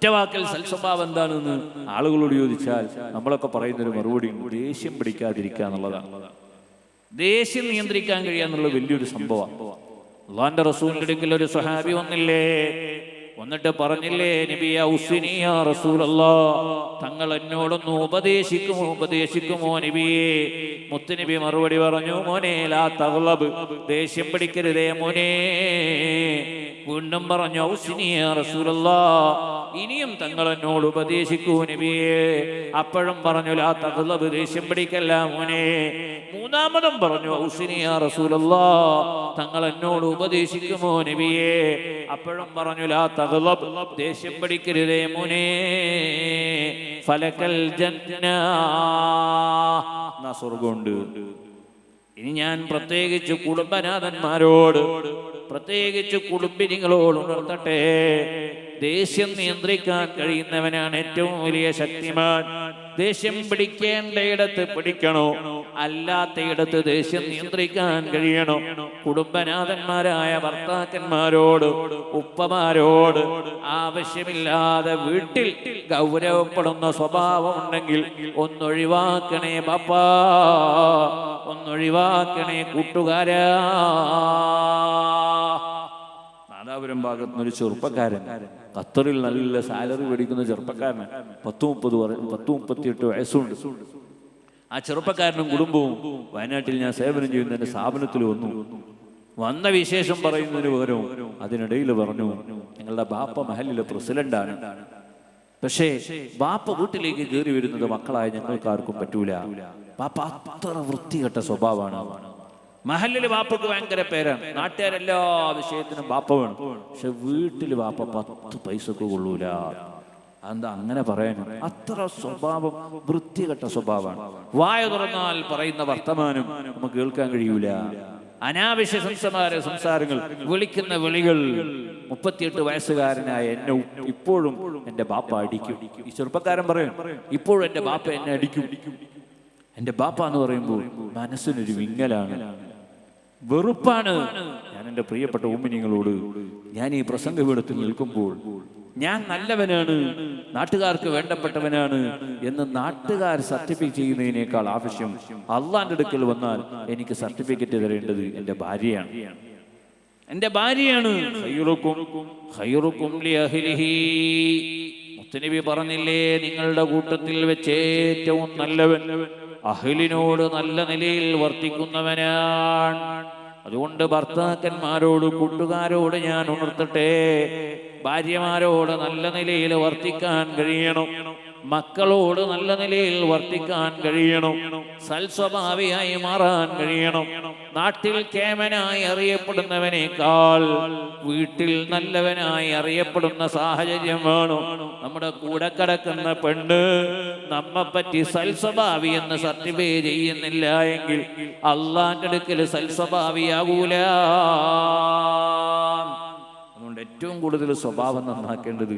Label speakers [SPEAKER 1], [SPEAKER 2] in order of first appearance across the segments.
[SPEAKER 1] ഒറ്റവാക്കൽ സൽസ്വഭാവം എന്താണെന്ന് ആളുകളോട് ചോദിച്ചാൽ നമ്മളൊക്കെ പറയുന്നൊരു മറുപടി ദേഷ്യം പിടിക്കാതിരിക്കുക എന്നുള്ളതാണ്. ദേഷ്യം നിയന്ത്രിക്കാൻ കഴിയാന്നുള്ളത് വലിയൊരു സംഭവമാണ്. അല്ലാഹുവിന്റെ റസൂലിന്റെ അടുക്കൽ ഒരു സ്വഹാബി വന്നിട്ട് പറഞ്ഞില്ലേ, നബിയ ഔസിനി യാ റസൂലല്ലാഹ്, തങ്ങൾ എന്നോടൊന്ന് ഉപദേശിക്കുമോ നബിയേ? മുത്തുനബി മറുപടി പറഞ്ഞു, മോനെ ലാ തഗ്ളബ്, ദേഷ്യം പിടിക്കരുതേ മോനെ. വീണ്ടും പറഞ്ഞു, ഔസിനി യാ റസൂലല്ലാഹ്, ഇനിയും തങ്ങൾ എന്നോട് ഉപദേശിക്കൂ നബിയേ. അപ്പോഴും പറഞ്ഞു, ലാ തഗ്ളബ്, ദേഷ്യം പിടിക്കല്ല മോനെ. മൂന്നാമതും പറഞ്ഞു, ഔസിനി യാ റസൂലല്ലാഹ്, തങ്ങൾ എന്നോട് ഉപദേശിക്കുമോ നബിയേ? അപ്പോഴും പറഞ്ഞു, ലാ തഗ്ളബ്, ദേഷ്യം പിടിക്കരുതേ മോനെ. ഫലകൽ ജന്ന, സ്വർഗമുണ്ട്. ഇനി ഞാൻ പ്രത്യേകിച്ച് കുടുംബനാഥന്മാരോട്, പ്രത്യേകിച്ച് കുടുംബിനികളോട് ഉണർത്തട്ടെ, ദേഷ്യം നിയന്ത്രിക്കാൻ കഴിയുന്നവനാണ് ഏറ്റവും വലിയ ശക്തിമാൻ. ദേഷ്യം പിടിക്കേണ്ടയിടത്ത് പിടിക്കണോ, അല്ലാത്തയിടത്ത് ദേഷ്യം നിയന്ത്രിക്കാൻ കഴിയണോ. കുടുംബനാഥന്മാരായ ഭർത്താക്കന്മാരോട്, ഉപ്പമാരോട് ആവശ്യമില്ലാതെ വീട്ടിൽ ഗൗരവപ്പെടുന്ന സ്വഭാവം ഉണ്ടെങ്കിൽ ഒന്നൊഴിവാക്കണേ ബാപ്പാ, ഒന്നൊഴിവാക്കണേ കൂട്ടുകാരാ. നാദാപുരം ഭാഗത്ത് നിന്നൊരു ചെറുപ്പക്കാരൻ, ഖത്തറിൽ നല്ല സാലറി മേടിക്കുന്ന ചെറുപ്പക്കാരന്, 30-38 വയസ്സുണ്ട്. ആ ചെറുപ്പക്കാരനും കുടുംബവും വയനാട്ടിൽ ഞാൻ സേവനം ചെയ്യുന്ന എൻ്റെ സ്ഥാപനത്തിൽ വന്ന വിശേഷം പറയുന്നതിന് പകരവും അതിനിടയിൽ പറഞ്ഞു, ഞങ്ങളുടെ ബാപ്പ മഹലിലെ പ്രസിഡന്റാണ്, പക്ഷേ ബാപ്പ വീട്ടിലേക്ക് കയറി വരുന്നത് മക്കളായ ഞങ്ങൾക്കാർക്കും പറ്റൂല. ബാപ്പ അത്ര വൃത്തികെട്ട സ്വഭാവമാണ്. മഹലില് ബാപ്പക്ക് ഭയങ്കര പേരാണ്, നാട്ടുകാരെല്ലാ വിഷയത്തിനും ബാപ്പ വേണം, പക്ഷെ വീട്ടിൽ ബാപ്പ 10 പൈസക്ക് കൊള്ളൂല. എന്താ അങ്ങനെ പറയാനും? അത്ര സ്വഭാവം വൃത്തികെട്ട സ്വഭാവമാണ്. വായ തുറന്നാൽ പറയുന്ന വർത്തമാനം നമുക്ക് കേൾക്കാൻ കഴിയൂല. അനാവശ്യ സംസാരങ്ങൾ, വിളിക്കുന്ന വിളികൾ. 38 വയസ്സുകാരനായ എന്നെ ഇപ്പോഴും എൻ്റെ ബാപ്പ അടിക്കും. ഈ ചെറുപ്പക്കാരൻ പറയും, ഇപ്പോഴും എൻ്റെ ബാപ്പ എന്നെ അടിക്കും. എൻ്റെ ബാപ്പ എന്ന് പറയുമ്പോൾ മനസ്സിനൊരു വിങ്ങലാണ്, വെറുപ്പാണ്. ഞാൻ എൻ്റെ പ്രിയപ്പെട്ട ഉമ്മിനിങ്ങളോട്, ഞാൻ ഈ പ്രസംഗപീഠത്തിൽ നിൽക്കുമ്പോൾ ഞാൻ നല്ലവനാണ്, നാട്ടുകാർക്ക് വേണ്ടപ്പെട്ടവനാണ് എന്ന് നാട്ടുകാർ സർട്ടിഫിക്കറ്റ് ചെയ്യുന്നതിനേക്കാൾ ആവശ്യം അള്ളാന്റെ അടുക്കൽ വന്നാൽ എനിക്ക് സർട്ടിഫിക്കറ്റ് തരേണ്ടത് എൻ്റെ ഭാര്യയാണ്. എൻ്റെ ഭാര്യയാണ്. ഖൈറുക്കും ലിഅഹ്ലിഹി, മുത്തനബി പറഞ്ഞില്ലേ, നിങ്ങളുടെ കൂട്ടത്തിൽ വെച്ച് ഏറ്റവും നല്ലവൻ അഹ്ലിനോട് നല്ല നിലയിൽ വർത്തിക്കുന്നവനാണ്. അതുകൊണ്ട് ഭർത്താക്കന്മാരോട്, കൂട്ടുകാരോട് ഞാൻ ഉണർത്തട്ടെ, ഭാര്യമാരോട് നല്ല നിലയിൽ വർത്തിക്കാൻ കഴിയണം, മക്കളോട് നല്ല നിലയിൽ വർത്തിക്കാൻ കഴിയണം, സൽസ്വഭാവിയായി മാറാൻ കഴിയണം. നാട്ടിൽ കേമനായി അറിയപ്പെടുന്നവനേക്കാൾ വീട്ടിൽ നല്ലവനായി അറിയപ്പെടുന്ന സാഹചര്യം വേണം. നമ്മുടെ കൂടെ കിടക്കുന്ന പെണ്ണ് നമ്മെപ്പറ്റി സൽസ്വഭാവി എന്ന് സർട്ടിഫൈ ചെയ്യുന്നില്ല എങ്കിൽ അള്ളാന്റെ അടുക്കൽ സൽസ്വഭാവിയാകൂല. അതുകൊണ്ട് ഏറ്റവും കൂടുതൽ സ്വഭാവം നന്നാക്കേണ്ടത്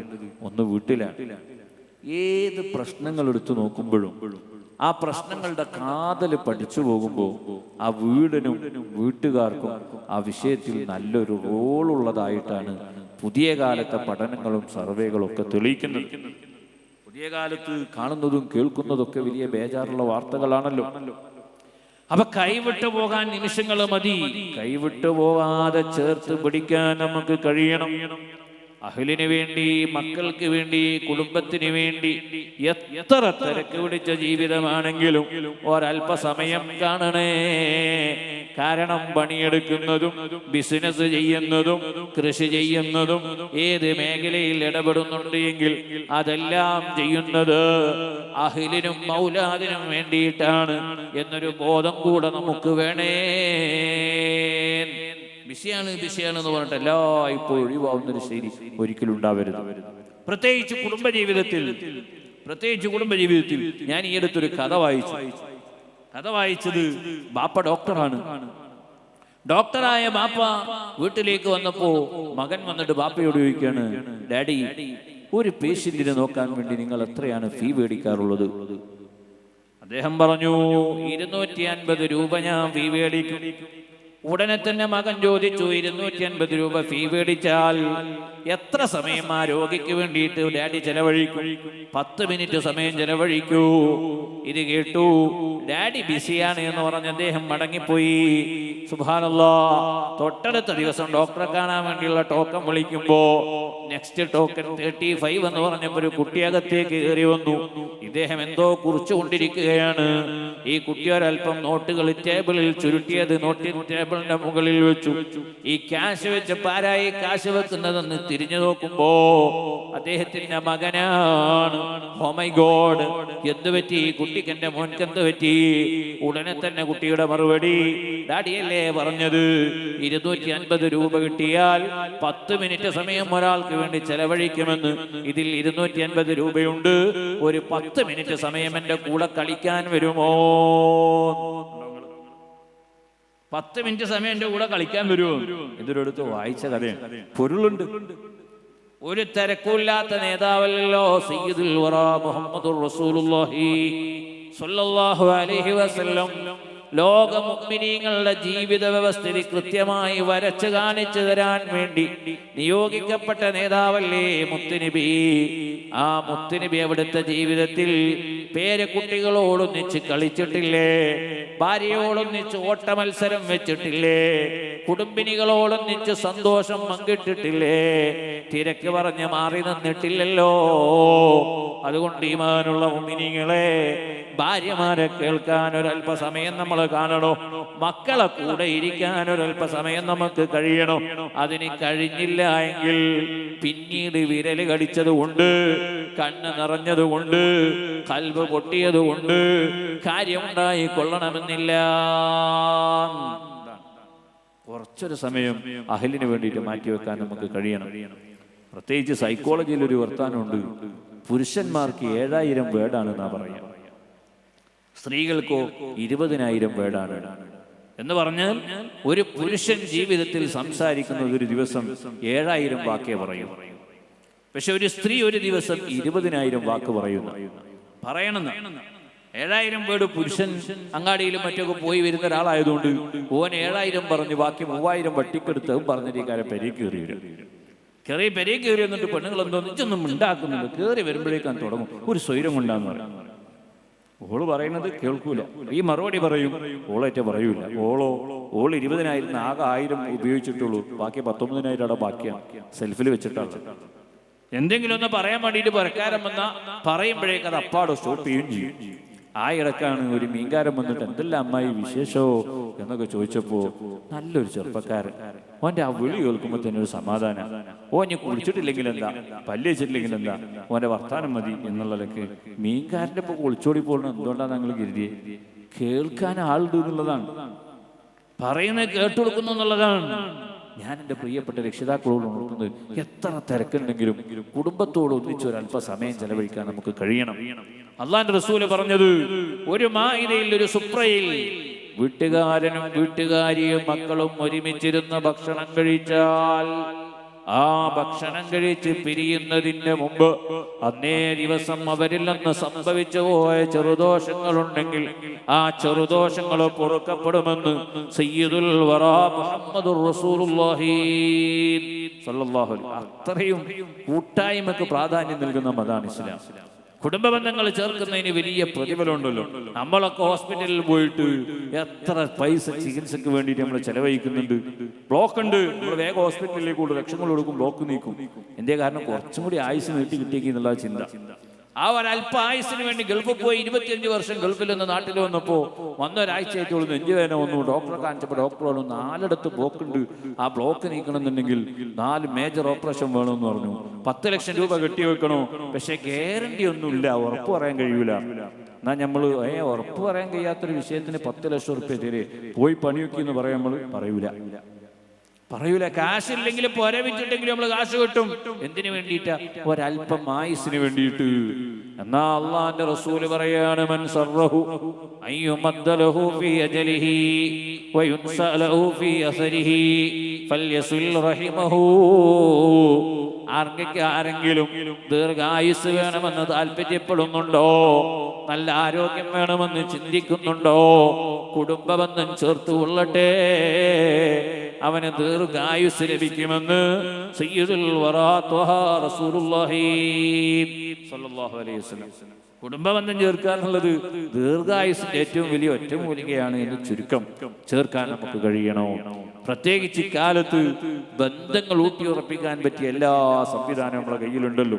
[SPEAKER 1] ഒന്ന് വീട്ടിലാണ്. ഏത് പ്രശ്നങ്ങൾ എടുത്തു നോക്കുമ്പോഴും ആ പ്രശ്നങ്ങളുടെ കാതൽ പഠിച്ചു പോകുമ്പോൾ ആ വീടിനും വീട്ടുകാർക്കും ആ വിഷയത്തിൽ നല്ലൊരു റോളുള്ളതായിട്ടാണ് പുതിയ കാലത്തെ പഠനങ്ങളും സർവേകളും ഒക്കെ തെളിയിക്കുന്നത്. പുതിയ കാലത്ത് കാണുന്നതും കേൾക്കുന്നതൊക്കെ വലിയ ബേജാറുള്ള വാർത്തകളാണല്ലോ. അപ്പൊ കൈവിട്ടു പോകാൻ നിമിഷങ്ങൾ മതി. കൈവിട്ടു പോകാതെ ചേർത്ത് പിടിക്കാൻ നമുക്ക് കഴിയണം. അഹ്ലിന് വേണ്ടി, മക്കൾക്ക് വേണ്ടി, കുടുംബത്തിന് വേണ്ടി എത്ര തിരക്ക് പിടിച്ച ജീവിതമാണെങ്കിലും ഒരല്പസമയം കാണണേ. കാരണം പണിയെടുക്കുന്നതും ബിസിനസ് ചെയ്യുന്നതും കൃഷി ചെയ്യുന്നതും ഏത് മേഖലയിൽ ഇടപെടുന്നുണ്ട് എങ്കിൽ അതെല്ലാം ചെയ്യുന്നത് അഹ്ലിനും മൗലാദിനും വേണ്ടിയിട്ടാണ് എന്നൊരു ബോധം കൂടെ നമുക്ക് വേണേ. ബിസിയാണ് എന്ന് പറഞ്ഞിട്ട് എല്ലാ ഇപ്പോൾ ഒഴിവാവുന്നൊരു ശൈലി ഒരിക്കലും ഉണ്ടാവരുത്. പ്രത്യേകിച്ച് കുടുംബജീവിതത്തിൽ ഞാൻ ഈ അടുത്തൊരു കഥ വായിച്ചത് ബാപ്പ ഡോക്ടറാണ്. ഡോക്ടറായ ബാപ്പ വീട്ടിലേക്ക് വന്നപ്പോ മകൻ വന്നിട്ട് ബാപ്പയോട് ചോദിക്കുകയാണ്, ഡാഡി, ഒരു പേഷ്യന്റിനെ നോക്കാൻ വേണ്ടി നിങ്ങൾ എത്രയാണ് ഫീ മേടിക്കാറുള്ളത്? അദ്ദേഹം പറഞ്ഞു, 250 രൂപ ഞാൻ ഫീ മേടിക്കും. ഉടനെ തന്നെ മകൻ ചോദിച്ചു, 250 രൂപ ഫീ മേടിച്ചാൽ എത്ര സമയം ആ രോഗിക്ക് വേണ്ടിയിട്ട് ഡാഡി ചെലവഴിക്കും? 10 മിനിറ്റ് സമയം ചെലവഴിക്കൂ. ഇത് കേട്ടു ഡാഡി ബിസിയാണ് എന്ന് പറഞ്ഞ് അദ്ദേഹം മടങ്ങിപ്പോയി. സുബ്ഹാനല്ലാഹ്. തൊട്ടടുത്ത ദിവസം ഡോക്ടറെ കാണാൻ വേണ്ടിയുള്ള ടോക്കൺ വിളിക്കുമ്പോ നെക്സ്റ്റ് ടോക്കൺ 35 എന്ന് പറഞ്ഞപ്പോൾ ഒരു കുട്ടിയകത്തേക്ക് കയറി വന്നു. ഇദ്ദേഹം എന്തോ കുറിച്ചുകൊണ്ടിരിക്കുകയാണ്. ഈ കുട്ടി ഒരൽപ്പം നോട്ടുകൾ ടേബിളിൽ ചുരുട്ടിയത് ടേബിളിന്റെ മുകളിൽ വെച്ചു. ഈ ക്യാഷ് വെച്ച് പാരായി കാശ് വെക്കുന്നതെന്ന് തിരിഞ്ഞു നോക്കുമ്പോ അദ്ദേഹത്തിന്റെ മകനാണ്. ഓ മൈ ഗോഡ്, എന്ത് പറ്റി ഈ കുട്ടിക്ക്? എന്റെ മോൻക്ക് എന്ത് പറ്റി? ഉടനെ തന്നെ കുട്ടിയുടെ മറുപടി, ഡാഡിയല്ലേ പറഞ്ഞത് 250 രൂപ കിട്ടിയാൽ 10 മിനിറ്റ് സമയം ഒരാൾക്ക് വേണ്ടി ചെലവഴിക്കുമെന്ന്. ഇതിൽ 250 രൂപയുണ്ട്. ഒരു 10 മിനിറ്റ് സമയം എന്റെ കൂടെ കളിക്കാൻ വരുമോ? 10 മിനിറ്റ് സമയം എന്റെ കൂടെ കളിക്കാൻ വരുമോ? ഇതൊരിടത്ത് വായിച്ച കഥയാണ്. പൊരുളുണ്ട്. ഒരു തിരക്കില്ലാത്ത നേതാവല്ലോ സയ്യിദുൽ വറാ മുഹമ്മദുർ റസൂലുള്ളാഹി സ്വല്ലല്ലാഹു അലൈഹി വസല്ലം. ലോക മുഅ്മിനീങ്ങളുടെ ജീവിത വ്യവസ്ഥിതി കൃത്യമായി വരച്ചു കാണിച്ചു തരാൻ വേണ്ടി നിയോഗിക്കപ്പെട്ട നേതാവല്ലേ മുത്തുനബി. ആ മുത്തുനബി അവിടുത്തെ ജീവിതത്തിൽ പേരക്കുട്ടികളോടൊന്നിച്ച് കളിച്ചിട്ടില്ലേ? ഭാര്യയോടൊന്നിച്ച് ഓട്ട മത്സരം വെച്ചിട്ടില്ലേ? കുടുംബിനികളോടൊന്നിച്ച് സന്തോഷം പങ്കിട്ടിട്ടില്ലേ? തിരക്ക് പറഞ്ഞ് മാറി നിന്നിട്ടില്ലല്ലോ. അതുകൊണ്ട് ഈമാനുള്ള മുഅ്മിനീങ്ങളെ, ഭാര്യമാരെ കേൾക്കാൻ ഒരല്പസമയം നമ്മൾ കാണണോ? മക്കളെ കൂടെ ഇരിക്കാൻ ഒരല്പസമയം നമുക്ക് കഴിയണോ? അതിന് കഴിഞ്ഞില്ല എങ്കിൽ പിന്നീട് വിരല് കടിച്ചതുകൊണ്ട്, കണ്ണ് നിറഞ്ഞതുകൊണ്ട്, കൽബ് പൊട്ടിയതുകൊണ്ട് കാര്യമുണ്ടായി കൊള്ളണമെന്നില്ല. കുറച്ചൊരു സമയം അഹലിന് വേണ്ടിയിട്ട് മാറ്റിവെക്കാൻ നമുക്ക് കഴിയണം. പ്രത്യേകിച്ച് സൈക്കോളജിയിൽ ഒരു വർത്താനമുണ്ട്, പുരുഷന്മാർക്ക് 7000 വേർഡാണെന്നാ പറയാ, സ്ത്രീകൾക്കോ 20,000 വേർഡാണ് എന്ന് പറഞ്ഞാൽ ഒരു പുരുഷൻ ജീവിതത്തിൽ സംസാരിക്കുന്നത് ഒരു ദിവസം 7000 വാക്കേ പറയും. പക്ഷെ ഒരു സ്ത്രീ ഒരു ദിവസം 20,000 വാക്ക് പറയണം. 7000 വേർഡ് പുരുഷൻ അങ്ങാടിയിലും മറ്റൊക്കെ പോയി വരുന്ന ഒരാളായതുകൊണ്ട് ഓൻ 7000 പറഞ്ഞു, ബാക്കി 3000 വട്ടിക്കെടുത്ത് പറഞ്ഞിരിക്കാരെ പെരേ കയറി എന്നിട്ട് പെണ്ണുങ്ങൾ എന്തോ നിച്ചൊന്നും ഉണ്ടാക്കുന്നുണ്ട്. കയറി വരുമ്പോഴേക്കാൻ തുടങ്ങും ഒരു സ്വൈരം കൊണ്ടാന്ന് പറയും. ഓള് പറയുന്നത് കേൾക്കൂല, ഈ മറുപടി പറയും, ഓളേറ്റ പറയൂല. ഓള് 20,000 ആകെ 1000 ഉപയോഗിച്ചിട്ടുള്ളൂ, ബാക്കി 19,000 അവിടെ ബാക്കിയാണ് സെൽഫിൽ വെച്ചിട്ടാണ്. എന്തെങ്കിലും ഒന്ന് പറയാൻ വേണ്ടിയിട്ട് പുരക്കാരൻ വന്ന പറയുമ്പോഴേക്ക് അത് അപ്പാടോ സ്റ്റോപ്പ് ചെയ്യുകയും ചെയ്യും. ആ ഇടക്കാണ് ഒരു മീൻകാരൻ വന്നിട്ട് എന്തെല്ലാം അമ്മായി വിശേഷോ എന്നൊക്കെ ചോദിച്ചപ്പോ നല്ലൊരു ചെറുപ്പക്കാരൻ, ഓന്റെ ആ വിളി കേൾക്കുമ്പോൾ തന്നെ ഒരു സമാധാനം. ഓന് കുളിച്ചിട്ടില്ലെങ്കിൽ എന്താ, പല്ല് വെച്ചിട്ടില്ലെങ്കിൽ എന്താ, ഓന്റെ വർത്താനം മതി എന്നുള്ളതൊക്കെ. മീൻകാരന്റെ ഇപ്പൊ ഒളിച്ചോടി പോകണം എന്തുകൊണ്ടാണ് ഞങ്ങൾ കരുതിയെ? കേൾക്കാൻ ആളുണ്ട് എന്നുള്ളതാണ്, പറയുന്നത് കേട്ടുകൊടുക്കുന്നു എന്നുള്ളതാണ്. ഞാൻ എൻ്റെ പ്രിയപ്പെട്ട രക്ഷിതാക്കളോട് ഉണർത്തുന്നത്, എത്ര തിരക്കുണ്ടെങ്കിലും കുടുംബത്തോട് ഒന്നിച്ച് ഒരല്പസമയം ചെലവഴിക്കാൻ നമുക്ക് കഴിയണം. അള്ളാന്റെ റസൂല് പറഞ്ഞത്, ഒരു മാഇദയിൽ, ഒരു സുപ്രയിൽ വീട്ടുകാരനും വീട്ടുകാരിയും മക്കളും ഒരുമിച്ചിരുന്ന് ഭക്ഷണം കഴിച്ചാൽ ആ ഭക്ഷണം കഴിച്ച് പിരിയുന്നതിന് മുമ്പ് അന്നേ ദിവസം അവരിൽ നിന്ന് സംഭവിച്ചു പോയ ചെറുദോഷങ്ങളുണ്ടെങ്കിൽ ആ ചെറുദോഷങ്ങൾ പൊറുക്കപ്പെടുമെന്ന് സയ്യിദുൽ വറാ മുഹമ്മദുർ റസൂലുള്ളാഹി സ്വല്ലല്ലാഹു അലൈഹി വസല്ലം. അത്രയും കൂട്ടായ്മക്ക് പ്രാധാന്യം നൽകുന്ന മതമാണ് ഇസ്ലാം. കുടുംബ ബന്ധങ്ങൾ ചേർക്കുന്നതിന് വലിയ പ്രതിഫലമുണ്ടല്ലോ. നമ്മളൊക്കെ ഹോസ്പിറ്റലിൽ പോയിട്ട് എത്ര പൈസ ചികിത്സക്ക് വേണ്ടിയിട്ട് നമ്മൾ ചെലവഴിക്കുന്നുണ്ട്. ബ്ലോക്ക് ഉണ്ട്, നമ്മൾ വേഗം ഹോസ്പിറ്റലിലേക്ക് കൂടും, ലക്ഷങ്ങൾ കൊടുക്കും, ബ്ലോക്ക് നീക്കും. എന്തേ കാരണം? കുറച്ചും കൂടി ആയുസ് നീട്ടി കിട്ടിയേക്ക് എന്നുള്ള ചിന്ത. ആ ഒരല്പ ആയുസിന് വേണ്ടി ഗൾഫിൽ പോയി 25 വർഷം ഗൾഫിൽ നിന്ന് നാട്ടിൽ വന്നപ്പോ വന്നൊരാഴ്ചയായിട്ടുള്ള നെഞ്ചുവേദന വന്നു. ഡോക്ടറെ കാണിച്ചപ്പോൾ ഡോക്ടർ പറഞ്ഞു 4 ബ്ലോക്ക് ഉണ്ട്, ആ ബ്ലോക്ക് നീക്കണമെന്നുണ്ടെങ്കിൽ 4 മേജർ ഓപ്പറേഷൻ വേണമെന്ന് പറഞ്ഞു. 10 ലക്ഷം രൂപ കെട്ടിവെക്കണോ, പക്ഷെ ഗ്യാരണ്ടി ഒന്നുമില്ല, ഉറപ്പ് പറയാൻ കഴിയൂല. എന്നാ നമ്മൾ ഉറപ്പ് പറയാൻ കഴിയാത്തൊരു വിഷയത്തിന് 10 ലക്ഷം റുപ്യ തരേ പോയി പണിയൊക്കെ എന്ന് പറയാൻ നമ്മൾ പറയൂല. കാശില്ലെങ്കിൽ പൊരവിച്ചിട്ടെങ്കിലും നമ്മൾ കാശ് കിട്ടും. എന്തിനു വേണ്ടിയിട്ടാ? ഒരല്പം ആയുസിന് വേണ്ടിയിട്ട്. എന്നാ അള്ളാന്റെ റസൂല് പറയാണ്, മൻ സർറഹു അയ്യുമദ്ദലഹു ഫീ അജലിഹി വയുൻസലഹു ഫീ അസരിഹി ഫൽയസുൽ റഹിമഹു. ആരെങ്കിലും ദീർഘായുസ് വേണമെന്ന് താല്പര്യപ്പെടുന്നുണ്ടോ? നല്ല ആരോഗ്യം വേണമെന്ന് ചിന്തിക്കുന്നുണ്ടോ? കുടുംബബന്ധം ചേർത്ത് കൊള്ളട്ടെ, അവന് ദീർഘായുസ് ലഭിക്കുമെന്ന് സയ്യിദുൽ വറാ ത്വഹ റസൂലുള്ളാഹി സ്വല്ലല്ലാഹു അലൈഹി വസല്ലം. കുടുംബബന്ധം ചേർക്കുക എന്നുള്ളത് ദീർഘായുസിന്റെ ഏറ്റവും വലിയ ഒറ്റമൂലികയാണ് എന്ന് ചുരുക്കം. ചേർക്കാൻ നമുക്ക് കഴിയണോ? പ്രത്യേകിച്ച് കാലത്ത് ബന്ധങ്ങൾ ഊട്ടിയുറപ്പിക്കാൻ പറ്റിയ എല്ലാ സംവിധാനവും നമ്മുടെ കയ്യിലുണ്ടല്ലോ.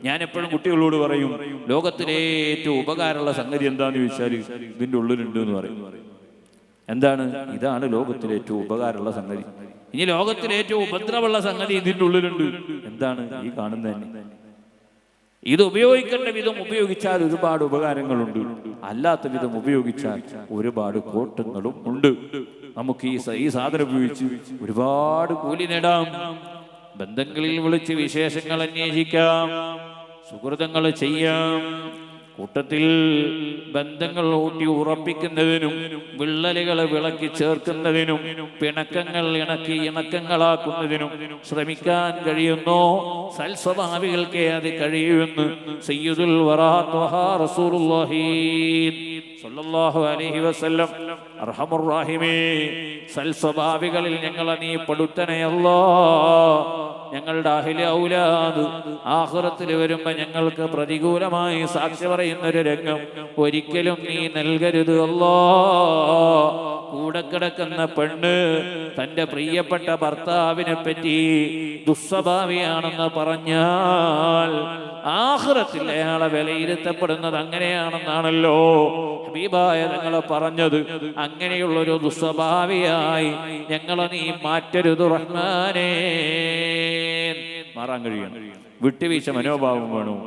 [SPEAKER 1] ഞാൻ എപ്പോഴും കുട്ടികളോട് പറയും, ലോകത്തിലെ ഏറ്റവും ഉപകാരമുള്ള സംഗതി എന്താന്ന് ചോദിച്ചാൽ ഇതിന്റെ ഉള്ളിലുണ്ട് എന്ന് പറയും. എന്താണ്? ഇതാണ് ലോകത്തിലെ ഏറ്റവും ഉപകാരമുള്ള സംഗതി. ഇനി ലോകത്തിലെ ഏറ്റവും ഉപദ്രവമുള്ള സംഗതി ഇതിന്റെ ഉള്ളിലുണ്ട്. എന്താണ്? ഈ കാണുന്നത് തന്നെ. ഇത് ഉപയോഗിക്കേണ്ട വിധം ഉപയോഗിച്ചാൽ ഒരുപാട് ഉപകാരങ്ങളുണ്ട്, അല്ലാത്ത വിധം ഉപയോഗിച്ചാൽ ഒരുപാട് കോട്ടങ്ങളും ഉണ്ട്. നമുക്ക് ഈ സാധനം ഉപയോഗിച്ച് ഒരുപാട് കൂലി നേടാം. ബന്ധങ്ങളിൽ വിളിച്ച് വിശേഷങ്ങൾ അന്വേഷിക്കാം, സുഹൃതങ്ങൾ ചെയ്യാം. കൂട്ടത്തിൽ ബന്ധങ്ങൾ ഊട്ടി ഉറപ്പിക്കുന്നതിനും വിള്ളലുകൾ വിളക്കി ചേർക്കുന്നതിനും പിണക്കങ്ങൾ ഇണക്കങ്ങളാക്കുന്നതിനും ശ്രമിക്കാൻ കഴിയുന്നു. സൽസ്വഭാവികൾക്കേ അത് കഴിയുമെന്ന് സയ്യിദുൽ വറാ ത്വഹ റസൂലുള്ളാഹി സ്വല്ലല്ലാഹു അലൈഹി വസല്ലം. അർഹമുർ റഹീമേ, സൽസ്വഭാവികളിൽ ഞങ്ങളെ നീ പെടുത്തണേ അല്ലാഹ്. ഞങ്ങളുടെ അഹ്ലി ഔലാദ് ആഖിറത്തിൽ വരുമ്പോൾ ഞങ്ങൾക്ക് പ്രതികൂലമായി സാക്ഷി പറയുന്നൊരു രംഗം ഒരിക്കലും നീ നൽകരുത് അല്ലാഹ്. കൂടെ കിടക്കുന്ന പെണ്ണ് തൻ്റെ പ്രിയപ്പെട്ട ഭർത്താവിനെ പറ്റി ദുസ്വഭാവിയാണെന്ന് പറഞ്ഞാൽ ആഖിറത്തിൽ അയാളെ വിലയിരുത്തപ്പെടുന്നത് അങ്ങനെയാണെന്നാണല്ലോ ഹബീബായ ഞങ്ങളെ പറഞ്ഞത്. അങ്ങനെയുള്ളൊരു ദുസ്വഭാവിയായി ഞങ്ങളെ നീ മാറ്റരുത് റഹ്മാനേ. മാറാൻ കഴിയണം. വിട്ടുവീഴ്ച മനോഭാവം വേണം.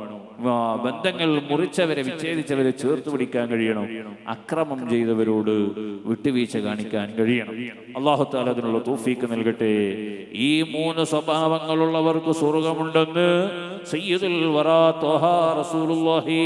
[SPEAKER 1] ബന്ധങ്ങൾ മുറിച്ചവരെ വിച്ഛേദിച്ചവരെ ചേർത്ത് പിടിക്കാൻ കഴിയണം. അക്രമം ചെയ്തവരോട് വിട്ടുവീഴ്ച കാണിക്കാൻ കഴിയണം. അല്ലാഹു തആല അതിനുള്ള തൗഫീഖ് നൽകട്ടെ. ഈ 3 സ്വഭാവങ്ങളുള്ളവർക്ക് സ്വർഗ്ഗമുണ്ടെന്ന് സയ്യിദുൽ വറാ ത്വഹ റസൂലുള്ളാഹി.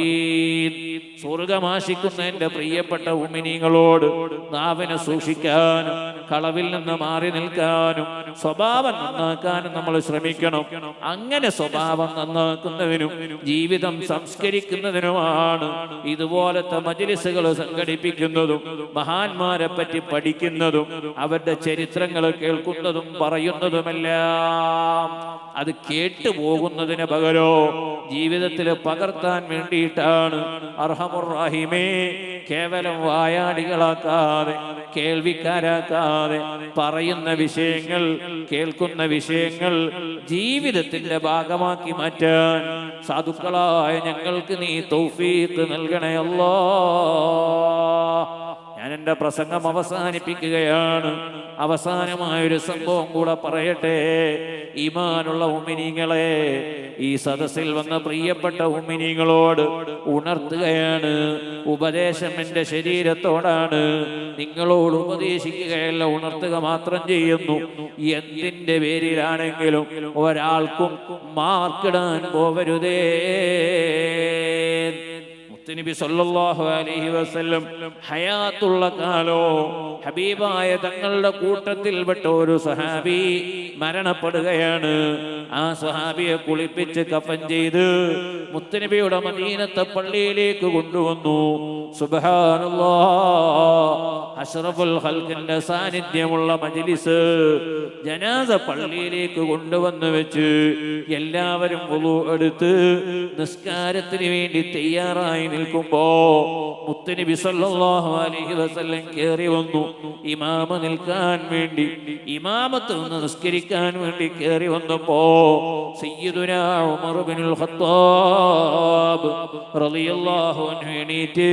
[SPEAKER 1] സ്വർഗ്ഗമാശിക്കുന്ന എൻ്റെ പ്രിയപ്പെട്ട മുഅ്മിനീങ്ങളോട് നാവിനെ സൂക്ഷിക്കാനും കളവിൽ നിന്ന് മാറി നിൽക്കാനും സ്വഭാവം നന്നാക്കാനും നമ്മൾ ശ്രമിക്കണം. അങ്ങനെ സ്വഭാവം നന്നാക്കുന്നതിനും ജീവിതം സംസ്കരിക്കുന്നതിനുമാണ് ഇതുപോലത്തെ മജ്‌ലിസുകൾ സംഘടിപ്പിക്കുന്നതും മഹാന്മാരെ പറ്റി പഠിക്കുന്നതും അവരുടെ ചരിത്രങ്ങൾ കേൾക്കുന്നതും പറയുന്നതുമെല്ലാം. അത് കേട്ടുപോകുന്നതിന് പകരോ ജീവിതത്തിൽ പകർത്താൻ വേണ്ടിയിട്ടാണ്. അർഹമുർ റഹീമേ, കേവലം വായാടികളാക്കാതെ കേൾവിക്കാരാക്കാതെ പറയുന്ന വിഷയങ്ങൾ കേൾക്കുന്ന വിഷയങ്ങൾ ജീവിതത്തിന്റെ ഭാഗമാക്കി മാറ്റാൻ സാധുക്കളായ ഞങ്ങൾക്ക് നീ തൗഫീഖ് നൽകണേ അല്ലാഹ്. ഞാൻ എൻ്റെ പ്രസംഗം അവസാനിപ്പിക്കുകയാണ്. അവസാനമായൊരു സംഭവം കൂടെ പറയട്ടെ. ഈമാനുള്ള മുഅ്മിനീങ്ങളെ, ഈ സദസ്സിൽ വന്ന പ്രിയപ്പെട്ട മുഅ്മിനീങ്ങളോട് ഉണർത്തുകയാണ്. ഉപദേശം എൻ്റെ ശരീരത്തോടാണ്, നിങ്ങളോട് ഉപദേശിക്കുകയല്ല, ഉണർത്തുക മാത്രം ചെയ്യുന്നു. എന്തിൻ്റെ പേരിലാണെങ്കിലും ഒരാൾക്കും മാർക്കിടാൻ പോവരുതേ. നബി സല്ലല്ലാഹു അലൈഹി വസല്ലം ഹയാത്തുള്ള കാലോ ഹബീബായ തങ്ങളുടെ കൂട്ടത്തിൽപ്പെട്ട ഒരു സ്വഹാബി മരണപ്പെടുകയാണ്. ആ സ്വഹാബിയെ കുളിപ്പിച്ച് കഫൻ ചെയ്ത് മുത്തുനബിയുടെ മദീനത്തെ പള്ളിയിലേക്ക് കൊണ്ടുവന്നു. സുബ്ഹാനല്ലാഹ്, അഷ്റഫുൽ ഖൽഖിന്റെ സാന്നിധ്യമുള്ള മജ്‌ലിസ് ജനാസ പള്ളിയിലേക്ക് കൊണ്ടുവന്ന് വെച്ച് എല്ലാവരും വുളു എടുത്ത് നിസ്കാരത്തിന് വേണ്ടി തയ്യാറായി നിൽക്കുമ്പോ മുത്തുനബി സല്ലല്ലാഹു അലൈഹി വസല്ലം കേറി വന്നു. ഇമാമ നിൽക്കാൻ വേണ്ടി, ഇമാമത്ത് നിന്ന് നിസ്കരിക്കാൻ വേണ്ടി കേറി വന്നപ്പോ സയ്യിദുനാ ഉമർ ഇബ്നുൽ ഖത്താബ് റളിയല്ലാഹു അൻഹു എണീറ്റ്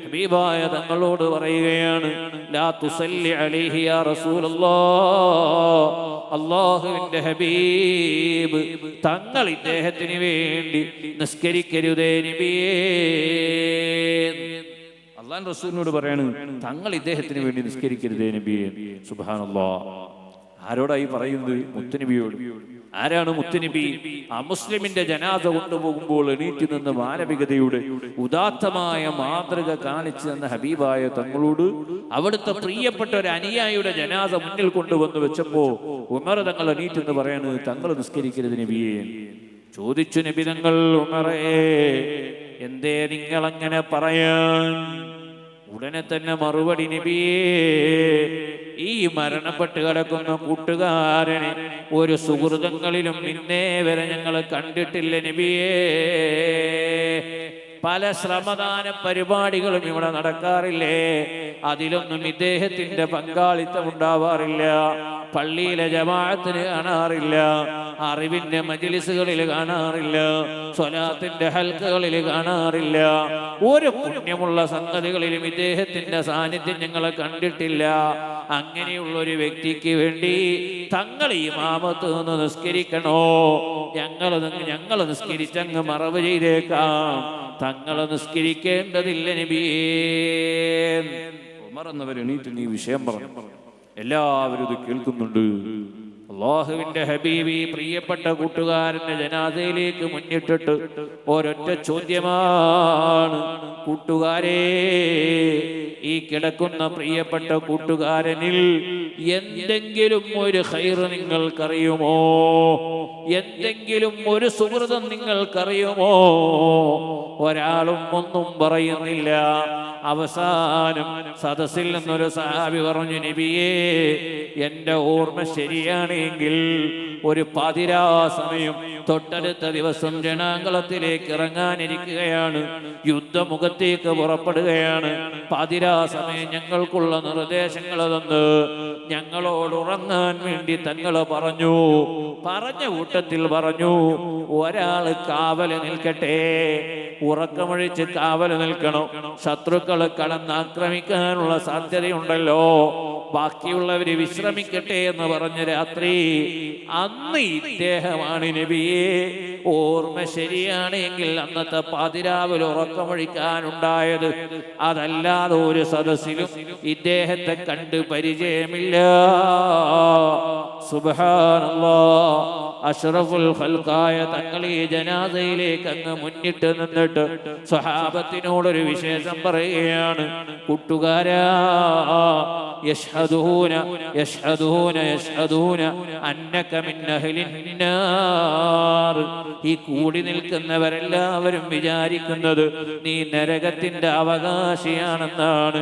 [SPEAKER 1] ഹബീബായ തങ്ങളോട് പറയുകയാണ്, ലാ തുസല്ലി അലൈഹി യാ റസൂലല്ലാഹ്, അല്ലാഹുവിന്റെ ഹബീബ് തങ്ങൾ ഇദ്ദേഹത്തിന് വേണ്ടി നിസ്കരിക്കരുതേ നബിയേ. അല്ലാഹു റസൂലിനോട് പറയാണ്, തങ്ങൾ ഇദ്ദേഹത്തിന് വേണ്ടി നിസ്കരിക്കരുതേ നബിയേ. സുബ്ഹാനല്ലാഹ്. ആരോടായി പറയുന്നത്? മുത്തുനബിയോട്. ആരാണ് മുത്തുനബി? ആ മുസ്ലിമിന്റെ ജനാസ കൊണ്ടുപോകുമ്പോൾ എണീറ്റ് നിന്ന് മാനവികതയുടെ ഉദാത്തമായ മാതൃക കാണിച്ചു തന്ന ഹബീബായ തങ്ങളോട് അവിടുത്തെ പ്രിയപ്പെട്ട ഒരു അനുയായിയുടെ ജനാസ മുന്നിൽ കൊണ്ടുവന്ന് വെച്ചപ്പോ ഉമർ തങ്ങൾ എണീറ്റ് എന്ന് പറയാണ്, തങ്ങൾ നിസ്കരിക്കരുത് നബിയെ. ചോദിച്ചു നബി തങ്ങൾ, ഉമറേ എന്തേ നിങ്ങൾ അങ്ങനെ പറയാൻ? ഉടനെ തന്നെ മറുപടി, നബിയേ ഈ മരണപ്പെട്ട് കിടക്കുന്ന കൂട്ടുകാരനെ ഒരു സുഹൃതങ്ങളിലും ഇന്നേ വരെ ഞങ്ങൾ കണ്ടിട്ടില്ല നബിയേ. പല ശ്രമദാന പരിപാടികളും ഇവിടെ നടക്കാറില്ലേ, അതിലൊന്നും ഇദ്ദേഹത്തിന്റെ പങ്കാളിത്തം ഉണ്ടാവാറില്ല. പള്ളിയിലെ ജമാഅത്തിന് കാണാറില്ല, അറിവിന്റെ മജ്ലിസുകളിൽ കാണാറില്ല, സ്വലാത്തിന്റെ ഹൽക്കകളിൽ കാണാറില്ല. ഒരു പുണ്യമുള്ള സംഗതികളിലും ഇദ്ദേഹത്തിന്റെ സാന്നിധ്യം ഞങ്ങൾ കണ്ടിട്ടില്ല. അങ്ങനെയുള്ള ഒരു വ്യക്തിക്ക് വേണ്ടി തങ്ങൾ ഇമാമത്ത് നിന്ന് നിസ്കരിക്കണോ? ഞങ്ങൾ നിസ്കരിച്ചങ്ങ് മറവ് ചെയ്തേക്കാം, തങ്ങൾ നിസ്കരിക്കേണ്ടതില്ല നബിയേ. ഉമർ എന്നവർ എണീറ്റ് ഈ വിഷയം പറഞ്ഞു. എല്ലാവരും ഇത് കേൾക്കുന്നുണ്ട്. അല്ലാഹുവിന്റെ ഹബീബി പ്രിയപ്പെട്ട കൂട്ടുകാരന്റെ ജനാസയിലേക്ക് മുന്നിട്ടിട്ട് ഒരൊറ്റ ചോദ്യമാണ്, കൂട്ടുകാരെ ഈ കിടക്കുന്ന പ്രിയപ്പെട്ട കൂട്ടുകാരനിൽ എന്തെങ്കിലും ഒരു ഖൈർ നിങ്ങൾക്കറിയുമോ? എന്തെങ്കിലും ഒരു സുഹൃതം നിങ്ങൾക്കറിയുമോ? ഒരാളും ഒന്നും പറയുന്നില്ല. അവസാനം സദസ്സിൽ നിന്നൊരു സഹാബി പറഞ്ഞു, നബിയേ എന്റെ ഓർമ്മ ശരിയാണെങ്കിൽ ഒരു പാതിരാ സമയം തൊട്ടടുത്ത ദിവസം രണാങ്കളത്തിലേക്ക് ഇറങ്ങാനിരിക്കുകയാണ്, യുദ്ധമുഖത്തേക്ക് പുറപ്പെടുകയാണ്. പാതിരാ സമയം ഞങ്ങൾക്കുള്ള നിർദ്ദേശങ്ങൾ തന്ന് ഞങ്ങളോട് ഉറങ്ങാൻ വേണ്ടി തങ്ങൾ പറഞ്ഞു. പറഞ്ഞ കൂട്ടത്തിൽ പറഞ്ഞു, ഒരാള് കാവല് നിൽക്കട്ടെ, ഉറക്കമൊഴിച്ച് കാവല് നിൽക്കണം. ശത്രുക്കൾ കടന്നാക്രമിക്കാനുള്ള സാധ്യതയുണ്ടല്ലോ, ബാക്കിയുള്ളവര് വിശ്രമിക്കട്ടെ എന്ന് പറഞ്ഞ രാത്രി അന്ന് ഇദ്ദേഹമാണ് നബിയെ. ഓർമ്മ ശരിയാണെങ്കിൽ അന്നത്തെ പാതിരാവിൽ ഉറക്കമൊഴിക്കാനുണ്ടായത്. അതല്ലാതെ ഒരു സദസ്സിലും ഇദ്ദേഹത്തെ കണ്ട് പരിചയമില്ല. സുബ്ഹാനല്ലാഹ്. അഷ്റഫുൽ ഖൽഖായ തങ്ങൾ ഈ ജനാസയിലേക്ക് അങ്ങ് മുന്നിട്ട് നിന്നിട്ട് സ്വഹാബത്തിനോടൊരു വിശേഷം പറയുകയാണ്, കൂട്ടുകാരാ യശ്ഹദൂന യശ്ഹദൂന യശ്ഹദൂന അന്നക മിൻ അഹ്ലിൻ നാർ. ഈ കൂടി നിൽക്കുന്നവരെല്ലാവരും വിചാരിക്കുന്നത് നീ നരകത്തിന്റെ അവകാശിയാണെന്നാണ്.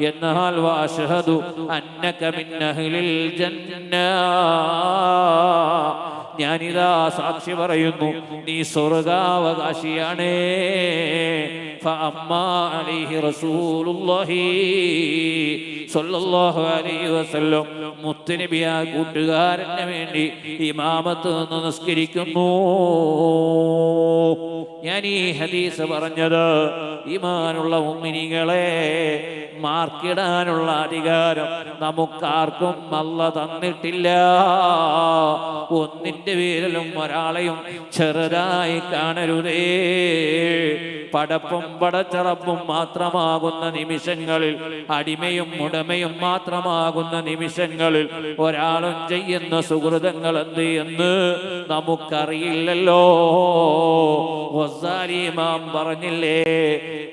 [SPEAKER 1] എന്നാൽ വഅശ്ഹദു അന്നക മിൻ അഹ്ലിൽ ജന്ന, ഞാനിതാ സാക്ഷി പറയുന്നു നീ സ്വർഗാവകാശിയാണേ. ഫഅമ്മാ അലൈഹി റസൂലുള്ളാഹി സ്വല്ലല്ലാഹു അലൈഹി വസല്ലം, മുത്തുനബി ആ കൂട്ടുകാരന് വേണ്ടി ഇമാമത്ത് നിന്ന് നിസ്കരിക്കുന്നു. ഞാൻ ഈ ഹദീസ് പറഞ്ഞത് ഈമാനുള്ള മുഅ്മിനീങ്ങളെ, മാർക്കിടാനുള്ള അധികാരം നമുക്കാർക്കും അല്ലാഹ് തന്നിട്ടില്ല. ഒന്നിന്റെ പേരിലും ഒരാളെയും ചെറുതായി കാണരുതേ. പടപ്പും പടച്ചറപ്പും മാത്രമാകുന്ന നിമിഷങ്ങളിൽ, അടിമയും ഉടമയും മാത്രമാകുന്ന നിമിഷങ്ങളിൽ ഒരാളും ചെയ്യുന്ന സുഹൃതങ്ങൾ എന്ത് എന്ന് നമുക്കറിയില്ലല്ലോ. ഗസാലി ഇമാം പറഞ്ഞില്ലേ,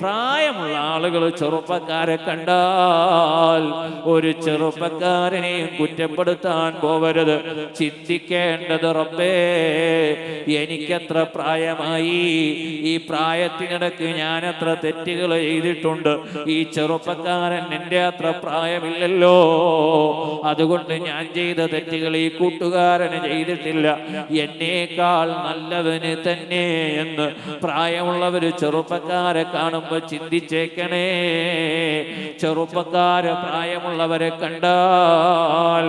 [SPEAKER 1] പ്രായമുള്ള ആളുകൾ ചെറുപ്പക്കാരെ കണ്ടാൽ ഒരു ചെറുപ്പക്കാരനെയും കുറ്റപ്പെടുത്താൻ പോവരുത്. ചിന്തിക്കേണ്ടത്, റബ്ബേ എനിക്കെത്ര പ്രായമായി, ഈ പ്രായത്തിനിടയ്ക്ക് ഞാൻ എത്ര തെറ്റുകൾ ചെയ്തിട്ടുണ്ട്, ഈ ചെറുപ്പക്കാരൻ എൻ്റെ അത്ര പ്രായമില്ലല്ലോ, അതുകൊണ്ട് ഞാൻ ചെയ്ത തെറ്റുകൾ ഈ കൂട്ടുകാരന് ചെയ്തിട്ടില്ല, എന്നേക്കാൾ നല്ലവന് തന്നെ എന്ന് പ്രായമുള്ളവര് ചെറുപ്പക്കാരെ കാണുമ്പോൾ ചിന്തിച്ചേക്കണേ. ചെറുപ്പക്കാരെ പ്രായമുള്ളവരെ കണ്ടാൽ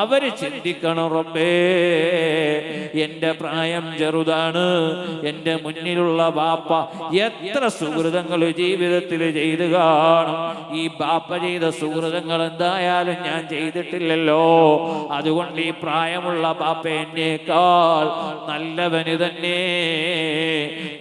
[SPEAKER 1] അവര് ചിന്തിക്കണം, റബ്ബേ എൻ്റെ പ്രായം ചെറുതാണ്, എൻ്റെ മുന്നിലുള്ള ബാപ്പ എത്ര സുഹൃതങ്ങൾ ജീവിതത്തിൽ ചെയ്തു കാണും, ഈ ബാപ്പ ചെയ്ത സുഹൃതങ്ങൾ എന്തായാലും ഞാൻ ചെയ്തിട്ടില്ലല്ലോ, അതുകൊണ്ട് ഈ പ്രായമുള്ള ബാപ്പ എന്നേക്കാൾ നല്ലവന് തന്നെ.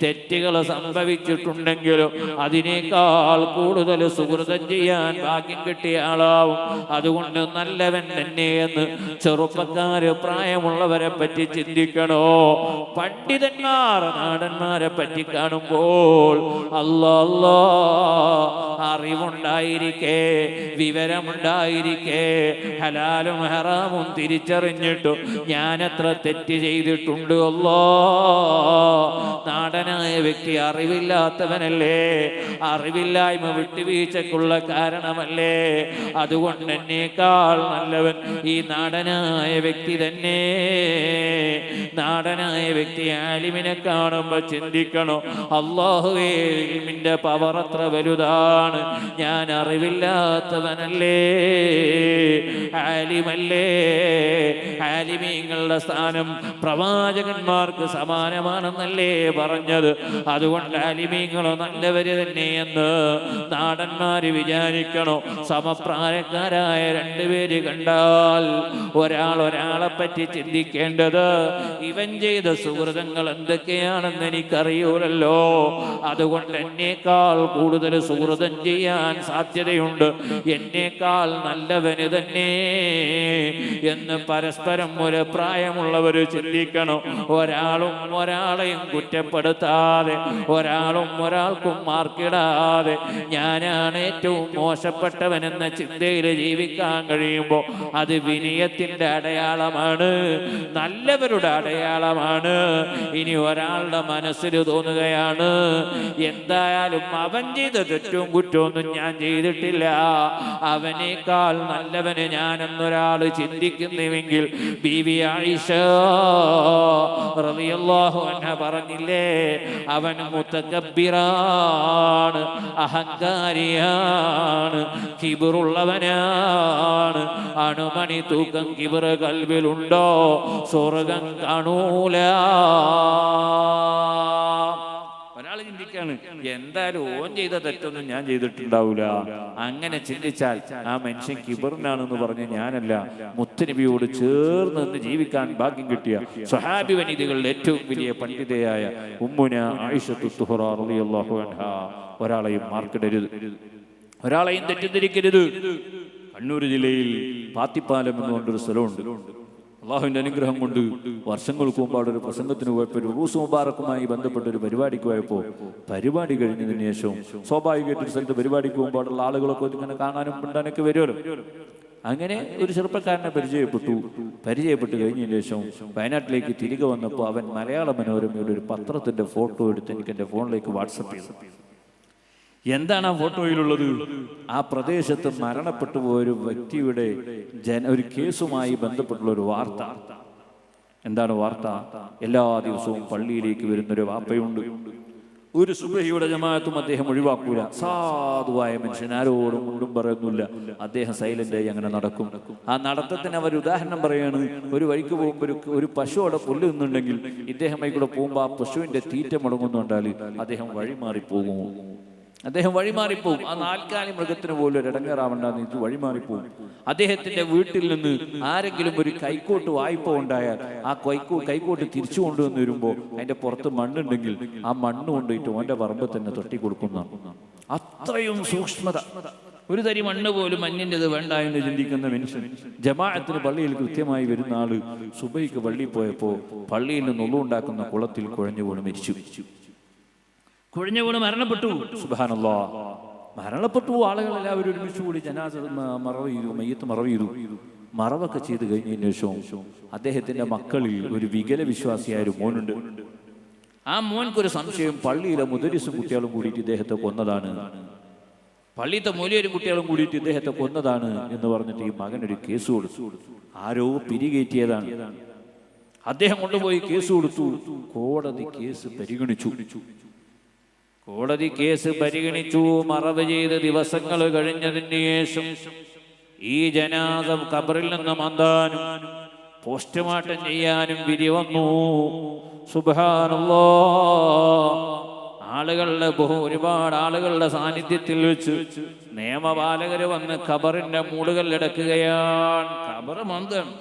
[SPEAKER 1] തെറ്റുകൾ സംഭവിച്ചിട്ടുണ്ടെങ്കിലും അതിനേക്കാൾ കൂടുതൽ സുഹൃതം ചെയ്യാൻ ഭാഗ്യം കിട്ടിയ ആളാവും. അതുകൊണ്ട് നല്ലവൻ തന്നെ എന്ന് ചെറുപ്പക്കാര് പ്രായമുള്ളവരെ പറ്റി ചിന്തിക്കണോ. പണ്ഡിതന്മാർ നാടന്മാരെ പറ്റി കാണുമ്പോൾ അല്ലാ അറിവുണ്ടായിരിക്കെ, വിവരമുണ്ടായിരിക്കെ, ഹലാലും ഹറാമും തിരിച്ചറിഞ്ഞിട്ടും ഞാനെത്ര തെറ്റ് ചെയ്തിട്ടുണ്ട്. അല്ലാ, നാടനായ വ്യക്തി അറിവില്ലാത്തവനല്ലേ, അറിവില്ലായ്മ വിട്ടുവീഴ്ചക്കുള്ള കാരണമല്ലേ. അതുകൊണ്ട് എന്നേക്കാൾ നല്ലവൻ ഈ നാടനായ വ്യക്തി തന്നെ. നാടനായ വ്യക്തി ആലിമിനെ കാണുമ്പോൾ ചിന്തിക്കണോ, അല്ലാഹുവേ ഇൽമിന്റെ പവർ അത്ര വലുതാണ്, ഞാൻ അറിവില്ലാത്തവനല്ലേ, ആലിമല്ലേ. ആലിമീങ്ങളുടെ സ്ഥാനം പ്രവാചകന്മാർക്ക് സമാനമാണെന്നല്ലേ പറഞ്ഞത്. അതുകൊണ്ട് ആലിമീങ്ങൾ നല്ലവര് തന്നെയെന്ന് നാടന്മാര് വിചാരിക്കണോ. സമപ്രായക്കാരായ രണ്ടുപേര് കണ്ടാൽ ഒരാളെ പറ്റി ചിന്തിക്കേണ്ടത് ഇവൻ ചെയ്ത സുഹൃതങ്ങൾ എന്തൊക്കെയാണെന്ന് എനിക്കറിയൂലല്ലോ, അതുകൊണ്ട് എന്നേക്കാൾ കൂടുതൽ സുഹൃതം ചെയ്യാൻ സാധ്യതയുണ്ട്, എന്നേക്കാൾ നല്ലവന് തന്നെ എന്ന് പരസ്പരം ഒരു പ്രായമുള്ളവർ ചിന്തിക്കണം. ഒരാളും ഒരാളെയും കുറ്റപ്പെടുത്താതെ, ഒരാളും ഒരാൾക്കും മാർക്കിടാതെ ഞാനാണ് ഏറ്റവും മോശപ്പെട്ടവനെന്ന ചിന്തയിൽ ജീവിക്കാൻ കഴിയുമ്പോൾ അത് വിനയത്തിൻ്റെ അടയാളമാണ്, നല്ലവരുടെ അടയാളമാണ്. ഇനി ഒരാളുടെ മനസ്സിൽ തോന്നുകയാണ് എന്തായാലും അവൻ ചെയ്ത തെറ്റും കുറ്റമൊന്നും ഞാൻ ചെയ്തിട്ടില്ല, അവനേക്കാൾ നല്ലവന് ഞാനെന്നൊരാൾ ചിന്തിക്കുന്നുവെങ്കിൽ ബീവി ആയിഷ റളിയല്ലാഹു അൻഹ പറഞ്ഞില്ലേ, അവൻ മുതകബ്ബിറാണ്, അഹങ്കാരിയാണ്, കിബറുള്ളവനാണ്. അണുമണി തൂക്കം കിബറ് കൽബിലുണ്ടോ സ്വർഗം കാണൂല. ഒരാൾ ചിന്തിക്കാണ് എന്തായാലും ഓൻ ചെയ്ത തെറ്റൊന്നും ഞാൻ ചെയ്തിട്ടുണ്ടാവൂല. അങ്ങനെ ചിന്തിച്ചാൽ ആ മനുഷ്യൻ കിബറിനാണെന്ന് പറഞ്ഞ് ഞാനല്ല, മുത്തുനബിയോട് ചേർന്ന് നിന്ന് ജീവിക്കാൻ ഭാഗ്യം കിട്ടിയ സ്വഹാബി വനിതകളിൽ ഏറ്റവും വലിയ പണ്ഡിതയായ ഉമ്മുന ആയിഷത്തു സുഹ്റ റളിയല്ലാഹു അൻഹാ ഒരാളെയും മാർക്കിടരുത്, ഒരാളെയും തെറ്റിദ്ധരിക്കരുത്. കണ്ണൂർ ജില്ലയിൽ പാത്തിപ്പാലം എന്ന് പറഞ്ഞൊരു സ്ഥലമുണ്ട്. അള്ളാഹുവിൻ്റെ അനുഗ്രഹം കൊണ്ട് വർഷങ്ങൾക്ക് മുമ്പാട് ഒരു പ്രസംഗത്തിന് പോയപ്പോൾ ഉറൂസ് മുബാറക്കുമായി ബന്ധപ്പെട്ട ഒരു പരിപാടിക്ക് പോയപ്പോൾ പരിപാടി കഴിഞ്ഞതിന് ശേഷവും സ്വാഭാവികമായിട്ട് ഒരു സ്ഥലത്ത് പരിപാടിക്ക് മുമ്പാടുള്ള ആളുകളൊക്കെ ഇങ്ങനെ കാണാനും മിണ്ടാനൊക്കെ വരുമല്ലോ. അങ്ങനെ ഒരു ചെറുപ്പക്കാരനെ പരിചയപ്പെട്ട് കഴിഞ്ഞതിന് ശേഷം വയനാട്ടിലേക്ക് തിരികെ വന്നപ്പോൾ അവൻ മലയാള മനോരമയുടെ ഒരു പത്രത്തിന്റെ ഫോട്ടോ എടുത്ത് എനിക്ക് എൻ്റെ ഫോണിലേക്ക് വാട്സപ്പ് ചെയ്തു. എന്താണ് ആ ഫോട്ടോയിലുള്ളത്? ആ പ്രദേശത്ത് മരണപ്പെട്ടു പോയൊരു വ്യക്തിയുടെ ഒരു കേസുമായി ബന്ധപ്പെട്ടുള്ള ഒരു വാർത്ത. എന്താണ് വാർത്ത? എല്ലാ ദിവസവും പള്ളിയിലേക്ക് വരുന്നൊരു വാപ്പയുണ്ട്. ഒരു സുബഹിയുടെ ജമാഅത്തും അദ്ദേഹം ഒഴിവാക്കൂല. സാധുവായ മനുഷ്യൻ, ആരോടും ഒന്നും പറയുന്നില്ല. അദ്ദേഹം സൈലന്റായി അങ്ങനെ നടക്കും. ആ നടത്തത്തിന് അവർ ഉദാഹരണം പറയാണ്. ഒരു വഴിക്ക് പോകുമ്പോൾ ഒരു പശു അവിടെ പുല്ല് നിന്നുണ്ടെങ്കിൽ ഇദ്ദേഹം വഴിക്കൂടെ പോകുമ്പോൾ ആ പശുവിന്റെ തീറ്റ മുടങ്ങുന്നുണ്ടാൽ അദ്ദേഹം വഴിമാറിപ്പോകും. ആ നാൽക്കാലി മൃഗത്തിന് പോലും ഒരു ഇടങ്ങേറാവണ്ടെന്ന് ഇത് വഴിമാറിപ്പോകും. അദ്ദേഹത്തിന്റെ വീട്ടിൽ നിന്ന് ആരെങ്കിലും ഒരു കൈക്കോട്ട് വായ്പ ഉണ്ടായാൽ ആ കൈക്കോട്ട് തിരിച്ചു കൊണ്ടുവന്ന് വരുമ്പോൾ അതിന്റെ പുറത്ത് മണ്ണുണ്ടെങ്കിൽ ആ മണ്ണ് കൊണ്ടുപോയിട്ട് ഓന്റെ പറമ്പ് തന്നെ തൊട്ടി കൊടുക്കുന്നതാണ്. അത്രയും സൂക്ഷ്മത. ഒരു തരി മണ്ണ് പോലും മഞ്ഞിൻ്റെത് വേണ്ട എന്ന് ചിന്തിക്കുന്ന മനുഷ്യൻ ജമാഅത്തിന് പള്ളിയിൽ കൃത്യമായി വരുന്ന ആള് സുബഹിക്ക് പള്ളിയിൽ പോയപ്പോൾ പള്ളിയിൽ നിന്ന് ഉള്ളുണ്ടാക്കുന്ന കുളത്തിൽ കുഴഞ്ഞു വീണ് മരിച്ചു. മരണപ്പെട്ടു. സുബ്ഹാനല്ലാഹ്, മരണപ്പെട്ടു. ആളുകളെല്ലാവരും ഒരുമിച്ച് കൂടി ജനാസ മയ്യത്ത് മറവ് ചെയ്തു. മറവൊക്കെ ചെയ്ത് കഴിഞ്ഞതിന് ശേഷം അദ്ദേഹത്തിന്റെ മക്കളിൽ ഒരു വികല വിശ്വാസിയായ ഒരു മോനുണ്ട്. ആ മോൻക്കൊരു സംശയം, പള്ളിയിലെ മുദരിസും കുട്ടികളും കൂടിയിട്ട് ഇദ്ദേഹത്തെ കൊന്നതാണ്, പള്ളിയിലത്തെ മൂലയൊരു കുട്ടികളും കൂടിയിട്ട് ഇദ്ദേഹത്തെ കൊന്നതാണ് എന്ന് പറഞ്ഞിട്ട് ഈ മകനൊരു കേസ് കൊടുത്തു. ആരോ പിരികേറ്റിയതാണ്. അദ്ദേഹം കൊണ്ടുപോയി കേസ് കൊടുത്തു. കോടതി കേസ് പരിഗണിച്ചു. മറവ് ചെയ്ത് ദിവസങ്ങൾ കഴിഞ്ഞതിന് ശേഷം ഈ ജനാസ ഖബറിൽ നിന്ന് മന്താനും പോസ്റ്റ്മോർട്ടം ചെയ്യാനും വിധി വന്നു. സുബ്ഹാനല്ലാഹ്, ഒരുപാട് ആളുകളുടെ സാന്നിധ്യത്തിൽ വെച്ച് നിയമപാലകര് വന്ന് ഖബറിന്റെ മൂടുകൾ എടുക്കുകയാണ്. ഖബർ മന്താണ്.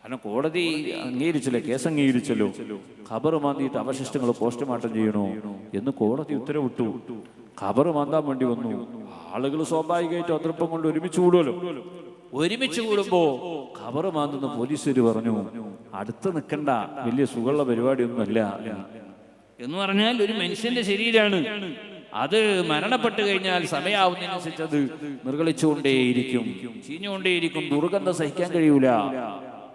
[SPEAKER 1] കാരണം കോടതി അംഗീകരിച്ചല്ലോ, കേസ് അംഗീകരിച്ചല്ലോ. ഖബർ മാന്തിയിട്ട് അവശിഷ്ടങ്ങൾ പോസ്റ്റ്മോർട്ടം ചെയ്യണോ എന്ന് കോടതി ഉത്തരവിട്ടു. ഖബർ മാന്താൻ വേണ്ടി വന്നു. ആളുകൾ സ്വാഭാവികമായിട്ട് അതൃപ്പം കൊണ്ട് ഒരുമിച്ച് കൂടുമല്ലോ. ഒരുമിച്ച് കൂടുമ്പോ ഖബർ മാന്തുന്ന പോലീസുകാർ പറഞ്ഞു, അടുത്ത് നിൽക്കണ്ട, വലിയ സുഖമുള്ള പരിപാടിയൊന്നുമല്ല എന്ന് പറഞ്ഞാൽ ഒരു മനുഷ്യന്റെ ശരീരമാണ്, അത് മരണപ്പെട്ടു കഴിഞ്ഞാൽ സമയാവുന്നതിനനുസരിച്ച് അത് നിർഗളിച്ചുകൊണ്ടേയിരിക്കും, ചീഞ്ഞുകൊണ്ടേയിരിക്കും, ദുർഗന്ധം സഹിക്കാൻ കഴിയൂല.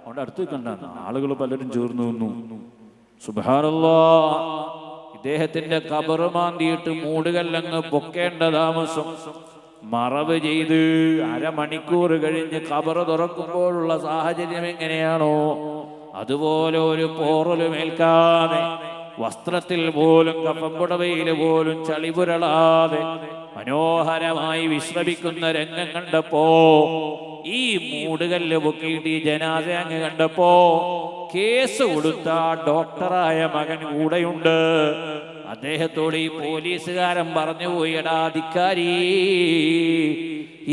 [SPEAKER 1] അവിടെ അടുത്ത് കണ്ട ആളുകൾ പലരും ചേർന്ന് നിന്നു. സുബ്ഹാനല്ലാഹ്, ഇദ്ദേഹത്തിന്റെ ഖബർ മാന്തിയിട്ട് മൂടുകല്ലങ്ങ് പൊക്കേണ്ട താമസം. മറവ് ചെയ്ത് അരമണിക്കൂർ കഴിഞ്ഞ് ഖബർ തുറക്കുമ്പോഴുള്ള സാഹചര്യം എങ്ങനെയാണോ അതുപോലെ ഒരു പോറലുമേൽക്കാതെ, വസ്ത്രത്തിൽ പോലും കഫംപുടവയിൽ പോലും ചളിപുരളാതെ മനോഹരമായി വിശ്രമിക്കുന്ന രംഗം കണ്ടപ്പോ, ഈ മൂടുകല്ല് പൊക്കിയിട്ട് ഈ ജനാസ അങ്ങ് കണ്ടപ്പോ, കേസ് കൊടുത്ത ഡോക്ടറായ മകൻ കൂടെയുണ്ട്. അദ്ദേഹത്തോട് ഈ പോലീസുകാരൻ പറഞ്ഞു പോയി, എടാ ധിക്കാരി,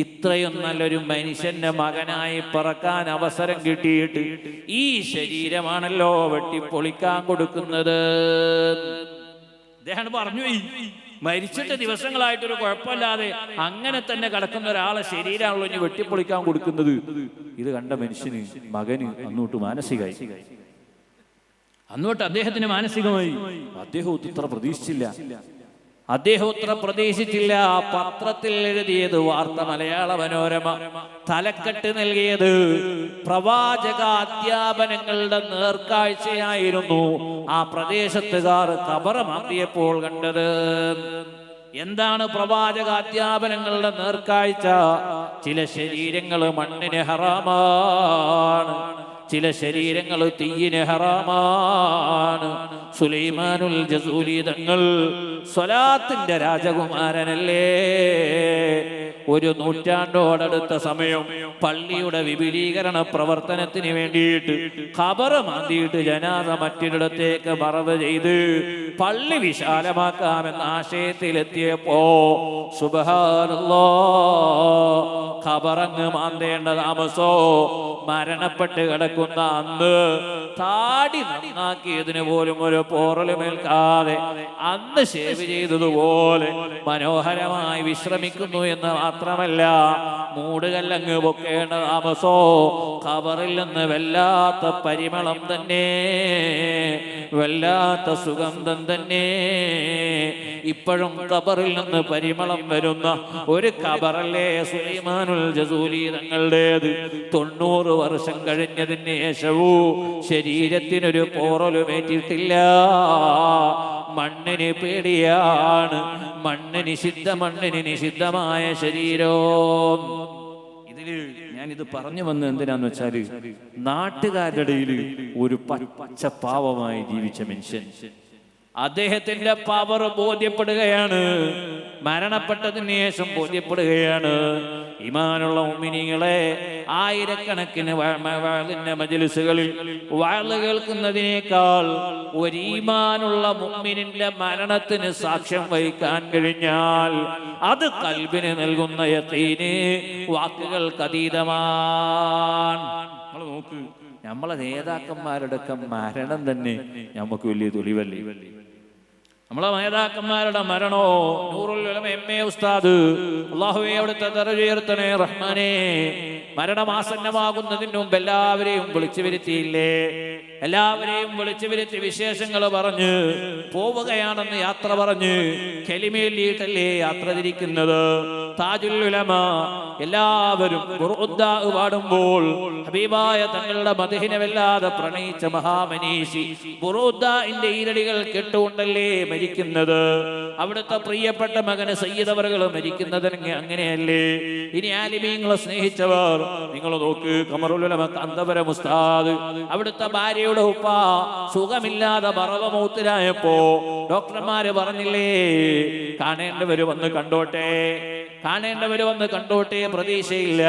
[SPEAKER 1] ഇത്രയും നല്ലൊരു മനുഷ്യന്റെ മകനായി പറക്കാൻ അവസരം കിട്ടിയിട്ട് ഈ ശരീരമാണല്ലോ വെട്ടിപ്പൊളിക്കാൻ കൊടുക്കുന്നത്. അദ്ദേഹം പറഞ്ഞു, മരിച്ചിട്ട് ദിവസങ്ങളായിട്ടൊരു കുഴപ്പമില്ലാതെ അങ്ങനെ തന്നെ കിടക്കുന്ന ഒരാളെ ശരീരമാണല്ലോ ഇനി വെട്ടിപ്പൊളിക്കാൻ കൊടുക്കുന്നത്. ഇത് കണ്ട മനുഷ്യന്, മകന് അന്നോട്ട് മാനസികമായി. അന്നോട്ട് അദ്ദേഹത്തിന് മാനസികമായി. അദ്ദേഹം ഇത്ര പ്രതീക്ഷിച്ചില്ല. പത്രത്തിൽ എഴുതിയത് വാർത്ത, മലയാള മനോരമ തലക്കെട്ട് നൽകിയത് പ്രവാചക അധ്യാപനങ്ങളുടെ നേർക്കാഴ്ചയായിരുന്നു ആ പ്രദേശത്തുകാർ ഖബർ മാന്തിയപ്പോൾ കണ്ടത്. എന്താണ് പ്രവാചക അധ്യാപനങ്ങളുടെ നേർക്കാഴ്ച? ചില ശരീരങ്ങൾ മണ്ണിന് ഹറാമാണ്, ചില ശരീരങ്ങൾ തീയിന് ഹറാമാണ്. സുലൈമാനുൽ ജസൂലി തങ്ങൾ സ്വലാത്തിന്റെ രാജകുമാരനല്ലേ? ഒരു നൂറ്റാണ്ടോടടുത്ത സമയം പള്ളിയുടെ വിപുലീകരണ പ്രവർത്തനത്തിന് വേണ്ടിയിട്ട് ഖബർ മാന്തിയിട്ട് ജനാസ മറ്റൊരിടത്തേക്ക് മറവ് ചെയ്ത് പള്ളി വിശാലമാക്കാമെന്ന ആശയത്തിലെത്തിയപ്പോ സുബ്ഹാനല്ലാഹ്, ഖബറങ്ങ് മാന്തേണ്ട താമസോ മരണപ്പെട്ട് കിടക്കുന്ന അന്ന് താടി നന്നാക്കിയതിന് പോലും ഒരു പോറലുമേൽക്കാതെ അന്ന് ഷേവ് ചെയ്തതുപോലെ മനോഹരമായി വിശ്രമിക്കുന്നു എന്ന് മാത്രമല്ല, മൂടുകല്ലങ്ങ് പൊക്കേണ്ട താമസോ ഖബറിൽ നിന്ന് വല്ലാത്ത പരിമളം തന്നെ, വല്ലാത്ത സുഗന്ധം തന്നെ. ഇപ്പോഴും ഖബറിൽ നിന്ന് പരിമളം വരുന്ന ഒരു ഖബറല്ലേ സുലൈമാനുൽ ജസൂലി തങ്ങളുടേത്. 90 വർഷം കഴിഞ്ഞതിന് ശേഷവും ശരീരത്തിനൊരു പോറലുമേറ്റിട്ടില്ല. മണ്ണിന് പേടിയാണ്, മണ്ണിന് നിഷിദ്ധമായ ശരീരം. ഇതില് ഞാനിത് പറഞ്ഞു വന്നത് എന്തിനാന്ന് വെച്ചാല്, നാട്ടുകാരുടെ ഇടയിൽ ഒരു പച്ച പാവമായി ജീവിച്ച മനുഷ്യൻ, അദ്ദേഹത്തിന്റെ പവർ ബോധ്യപ്പെടുകയാണ്, മരണപ്പെട്ടതിന് ശേഷം ബോധ്യപ്പെടുകയാണ്. ഈമാനുള്ള മുഅ്മിനീങ്ങളെ, ആയിരക്കണക്കിന് വഅലിന്റെ മജ്ലിസുകളിൽ വഅല് കേൾക്കുന്നതിനേക്കാൾ ഒരു ഈമാനുള്ള മുഅ്മിനിന്റെ മരണത്തിന് സാക്ഷ്യം വഹിക്കാൻ കഴിഞ്ഞാൽ അത് ഖൽബിന് നൽകുന്ന യഖീന് വാക്കുകൾക്ക് അതീതമാണ്. നമ്മൾ നോക്ക്, നമ്മളെ നേതാക്കന്മാരുടെ മരണം തന്നെ നമുക്ക് വലിയ തെളിവല്ലേ? നമ്മളെ നേതാക്കന്മാരുടെ മരണോ, നൂറുൽ ഉലമ എം.എ. ഉസ്താദ്, അല്ലാഹുവേ അവിടുത്തെ ദറജ ഉയർത്തണേ റഹ്മാനേ, മരണമാസന്നമാകുന്നതിന് മുമ്പ് എല്ലാവരെയും വിളിച്ചു വരുത്തിയില്ലേ? എല്ലാവരെയും വിളിച്ചു വരുത്തി വിശേഷങ്ങൾ പറഞ്ഞ് പോവുകയാണെന്ന് യാത്ര പറഞ്ഞ് കലിമയിലിട്ടല്ലേ യാത്ര തിരിക്കുന്നത്? താജുൽ ഉലമ എല്ലാവരും ബുർദ പാടുമ്പോൾ ഹബീബായ തങ്ങളുടെ മദ്ഹിനെ വല്ലാതെ പ്രണയിച്ച മഹാമനീഷി ബുർദന്റെ ഈരടികൾ കേട്ടുകൊണ്ടല്ലേ മരിക്കുന്നത്? അവിടുത്തെ പ്രിയപ്പെട്ട മകന് സയ്യിദ് അവറുകൾ മരിക്കുന്നത് അങ്ങനെയല്ലേ? ഇനി ആലിമീങ്ങളെ സ്നേഹിച്ചവർ നിങ്ങൾ നോക്ക്, ഖമറുൽ ഉലമ കാന്തപുരം ഉസ്താദ്, അവിടുത്തെ ഭാര്യയുടെ ഉപ്പ സുഖമില്ലാതെ മറവ മൗത്തിലായപ്പോ ഡോക്ടർമാര് പറഞ്ഞില്ലേ, കാണേണ്ടവര് വന്ന് കണ്ടോട്ടെ. കാണേണ്ടവര് വന്ന് കണ്ടോട്ടെ, പ്രതീക്ഷയില്ല.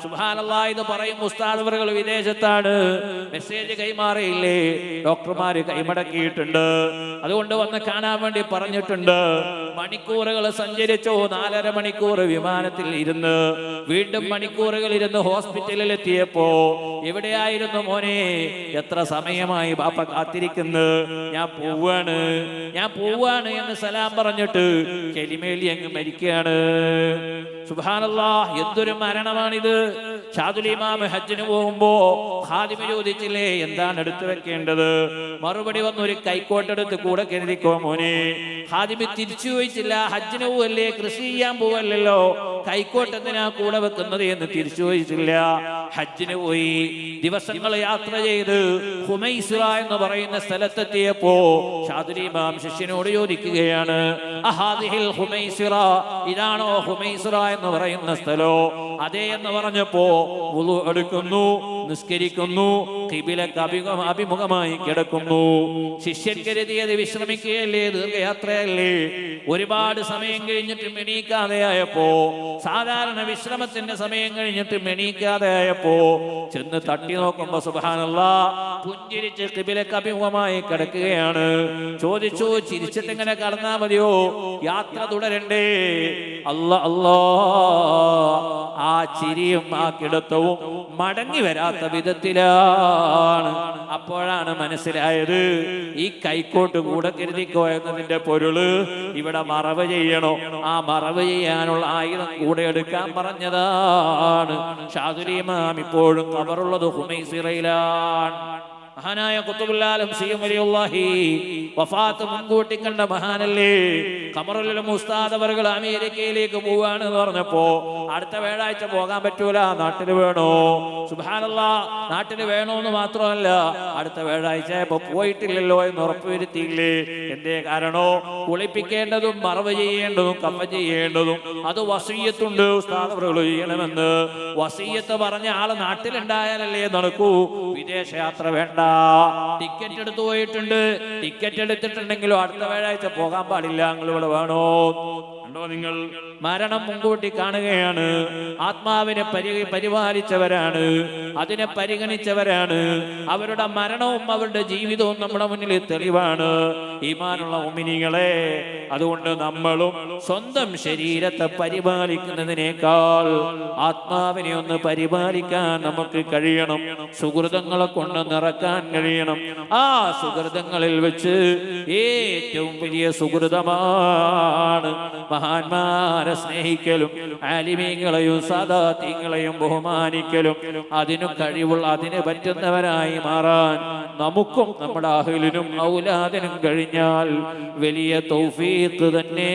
[SPEAKER 1] സുബ്ഹാനല്ലാഹ്, ഇത് പറയും ഉസ്താദ് അവറുകൾ വിദേശത്താണ്, മെസ്സേജ് കൈമാറിയില്ലേ, ഡോക്ടർമാര് കൈമടക്കിയിട്ടുണ്ട്, അതുകൊണ്ട് വന്ന് കാണാൻ വേണ്ടി പറഞ്ഞിട്ടുണ്ട്. മണിക്കൂറുകൾ സഞ്ചരിച്ചോ, 4.5 മണിക്കൂർ വിമാനത്തിൽ ഇരുന്ന് വീണ്ടും മണിക്കൂറുകൾ ഇരുന്ന് ഹോസ്പിറ്റലിൽ എത്തിയപ്പോ എവിടെയായിരുന്നു മോനെ, എത്ര സമയമായി ബാപ്പ കാത്തിരിക്കുന്നു, ഞാൻ പോവാണ് എന്ന് സലാം പറഞ്ഞിട്ട് കെലിമേലി അങ്ങ് മരിക്കുകയാണ്. സുബ്ഹാനല്ലാഹ്, എന്തൊരു മരണമാണിത്. ഷാദുൽ ഇമാം ഹജ്ജിന് പോകുമ്പോ ഖാദിമ ചോദിച്ചില്ലേ എന്താണ് എടുത്തു വെക്കേണ്ടത്, മറുപടി വന്നു, ഒരു കൈക്കോട്ടെടുത്ത് കൂടെ കരുതിക്കോ മോനെ. ഖാദിമ തിരിച്ചു ചോദിച്ചില്ല, ഹജ്ജിന് പോവല്ലേ, കൃഷി ചെയ്യാൻ പോവല്ലോ, കൈക്കോട്ടെന്തിനാ കൂടെ വെക്കുന്നത് എന്ന് തിരിച്ചു ചോദിച്ചില്ല. ഹജ്ജിന് പോയി ദിവസങ്ങൾ യാത്ര ചെയ്ത് ഹുമൈസിറ എന്ന് പറയുന്ന സ്ഥലത്തെത്തിയപ്പോ ഷാദുൽ ഇമാം ശിഷ്യനോട് ചോദിക്കുകയാണ്, അഹാദിഹിൽ ഹുമൈസിറ, ഇതാണോ ഹുമൈസിറ എന്ന് പറയുന്ന സ്ഥലോ? അതേ എന്ന് പറഞ്ഞപ്പോ വുളു എടുക്കുന്നു, നിസ്കരിക്കുന്നു, ഖിബിലക്ക് അഭിമുഖമായി കിടക്കുന്നു. ശിഷ്യൻ കരുതിയത് വിശ്രമിക്കുകയല്ലേ, ദീർഘയാത്രയല്ലേ. ഒരുപാട് സമയം കഴിഞ്ഞിട്ട് എണീക്കാതെ ആയപ്പോ, സാധാരണ വിശ്രമത്തിന്റെ സമയം കഴിഞ്ഞിട്ട് എണീക്കാതെ ആയപ്പോ ചെന്ന് തട്ടി നോക്കുമ്പോ സുബ്ഹാനല്ലാഹ്, പുഞ്ചിരിച്ച് ഖിബിലക്ക് അഭിമുഖമായി കിടക്കുകയാണ്. ചോദിച്ചു, ചിരിച്ചിട്ട് ഇങ്ങനെ കടന്നാ മതിയോ, യാത്ര തുടരണ്ടേ? അല്ലാ, ആ ചിരിയും ആ കിടത്തവും മടങ്ങി വരാത്ത വിധത്തിലാണ്. അപ്പോഴാണ് മനസ്സിലായത്, ഈ കൈക്കോട്ട് കൂടെ കരുതിക്കോ എന്നതിന്റെ പൊരുള് ഇവിടെ മറവ് ചെയ്യണോ, ആ മറവ് ചെയ്യാനുള്ള ആയുധം കൂടെ എടുക്കാൻ പറഞ്ഞതാണ്. ഷാദുൽ ഇമാം ഇപ്പോഴും ഖബറുള്ളത് ഹുമൈസിറയിലാണ്. മഹാനായ ഖുതുബുൽ ആലം സയ്യിദ് വലിയുല്ലാഹി വഫാത്ത് മുൻകൂട്ടി കണ്ട മഹാനല്ലേ. ഖമറുൽ ഉസ്താദ് അവറുകൾ അമേരിക്കയിലേക്ക് പോവാണ് എന്ന് പറഞ്ഞപ്പോ അടുത്ത വ്യാഴാഴ്ച പോകാൻ പറ്റൂല, നാട്ടിൽ വേണോ. സുബ്ഹാനല്ലാഹ്, നാട്ടിൽ വേണോന്ന് മാത്രമല്ല, അടുത്ത വ്യാഴാഴ്ച ഇപ്പൊ പോയിട്ടില്ലല്ലോ എന്ന് ഉറപ്പുവരുത്തിയില്ലേ. എന്തേ കാരണോ, കുളിപ്പിക്കേണ്ടതും മറവ് ചെയ്യേണ്ടതും കഫ ചെയ്യേണ്ടതും അത് വസിയ്യത്തുണ്ട്, ഉസ്താദ് അവറുകൾ ചെയ്യണമെന്ന്. വസിയ്യത്ത് പറഞ്ഞ ആള് നാട്ടിലുണ്ടായാലല്ലേ നടക്കൂ, വിദേശയാത്ര വേണ്ട. ടിക്കറ്റ് എടുത്തു പോയിട്ടുണ്ട്, ടിക്കറ്റ് എടുത്തിട്ടുണ്ടെങ്കിലും അടുത്ത വ്യാഴാഴ്ച പോകാൻ പാടില്ല, നിങ്ങൾ ഇവിടെ വേണോ. കണ്ടോ നിങ്ങൾ, മരണം മുൻകൂട്ടി കാണുകയാണ്. ആത്മാവിനെ പരിപാലിച്ചവരാണ്, അതിനെ പരിഗണിച്ചവരാണ്. അവരുടെ മരണവും അവരുടെ ജീവിതവും നമ്മുടെ മുന്നിൽ തെളിവാണ്. ഈമാനുള്ള മുഅ്മിനീങ്ങളെ, അതുകൊണ്ട് നമ്മളും സ്വന്തം ശരീരത്തെ പരിപാലിക്കുന്നതിനേക്കാൾ ആത്മാവിനെ ഒന്ന് പരിപാലിക്കാൻ നമുക്ക് കഴിയണം. സുഹൃതങ്ങളെ കൊണ്ട് നിറക്കാൻ കഴിയണം. ആ സുഹൃതങ്ങളിൽ വെച്ച് ഏറ്റവും വലിയ സുഹൃതമാണ് മഹാന്മാരെ സ്നേഹിക്കലും ആലിമീങ്ങളെയും സാദാത്യങ്ങളെയും ബഹുമാനിക്കലും. അതിനു കഴിവുള്ള, അതിന് പറ്റുന്നവരായി മാറാൻ നമുക്കും നമ്മുടെ അഹ്ലിനും ഔലാദിനും കഴിഞ്ഞാൽ വലിയ തൗഫീഖ് തന്നെ.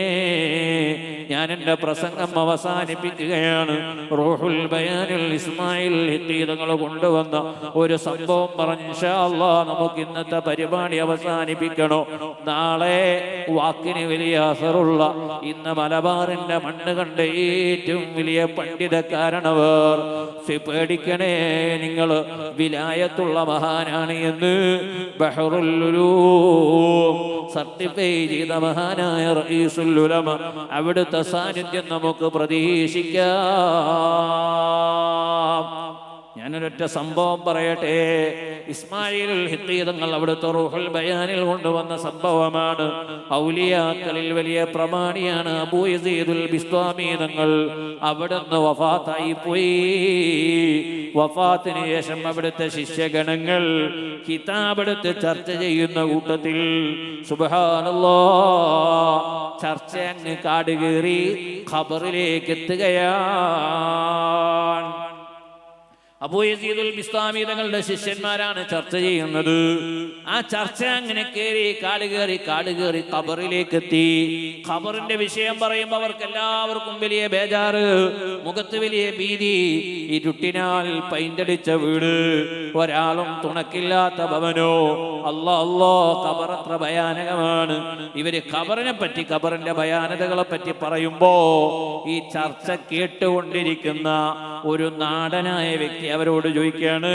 [SPEAKER 1] ഞാൻ എൻ്റെ പ്രസംഗം അവസാനിപ്പിക്കുകയാണ്. റൂഹുൽ ബയാനിൽ ഇസ്മായിൽ തങ്ങൾ കൊണ്ടുവന്ന ഒരു സംഭവം പറഞ്ഞ് ഇൻഷാ അല്ലാഹ് നമുക്ക് ഇന്നത്തെ പരിപാടി അവസാനിപ്പിക്കണോ. നാളെ വാക്കിന് വലിയ അസറുള്ള, ഇന്ന് മലബാറിന്റെ മണ്ണ് കണ്ട ഏറ്റവും വലിയ പണ്ഡിതക്കാരണവർ, പേടിക്കണേ നിങ്ങൾ, വിലായത്തുള്ള മഹാനാണ് എന്ന് ബഹറുൽ ഉലൂം സർട്ടിഫൈ ചെയ്ത മഹാനായ റഈസുൽ ഉലമ, അവിടുത്തെ സാന്നിധ്യം നമുക്ക് പ്രതീക്ഷിക്കാം. ഞാനൊരൊറ്റ സംഭവം പറയട്ടെ. ഇസ്മായിലുൽ ഹിഖ്ഖി തങ്ങൾ അവിടുത്തെ റൂഹുൽ ബയാനിൽ കൊണ്ടുവന്ന സംഭവമാണ്. ഔലിയാക്കളിൽ വലിയ പ്രമാണിയാണ് അബൂ യസീദുൽ ബിസ്താമി തങ്ങൾ. അവിടുന്ന് വഫാത്തായി പോയി. വഫാത്തിന് ശേഷം അവിടുത്തെ ശിഷ്യഗണങ്ങൾ കിതാബെടുത്ത് ചർച്ച ചെയ്യുന്ന കൂട്ടത്തിൽ സുബ്ഹാനല്ലാഹ്, ചർച്ച അങ്ങ് കാടുകേറി ഖബറിലേക്ക് എത്തുകയാണ്. അബൂ യസീദുൽ ബിസ്താമി തങ്ങളുടെ ശിഷ്യന്മാരാണ് ചർച്ച ചെയ്യുന്നത്. ആ ചർച്ച അങ്ങനെ കാട് കയറി ഖബറിലേക്ക് എത്തി. ഖബറിന്റെ വിഷയം പറയുമ്പോൾ അവർക്ക് എല്ലാവർക്കും വലിയ ബേജാറ്, മുഖത്ത് വലിയ ഭീതി. ഇരുട്ടിനാൽ പെയിന്റടിച്ച വീട്, ഒരാളും തുണക്കില്ലാത്ത ഭവനോ. അല്ലാ, ഖബർ അത്ര ഭയാനകമാണ്. ഇവര് ഖബറിനെ പറ്റി, ഖബറിന്റെ ഭയാനകതകളെ പറ്റി പറയുമ്പോ ഈ ചർച്ച കേട്ടുകൊണ്ടിരിക്കുന്ന ഒരു നാടനായ വ്യക്തി അവരോട് ചോദിക്കാണ്,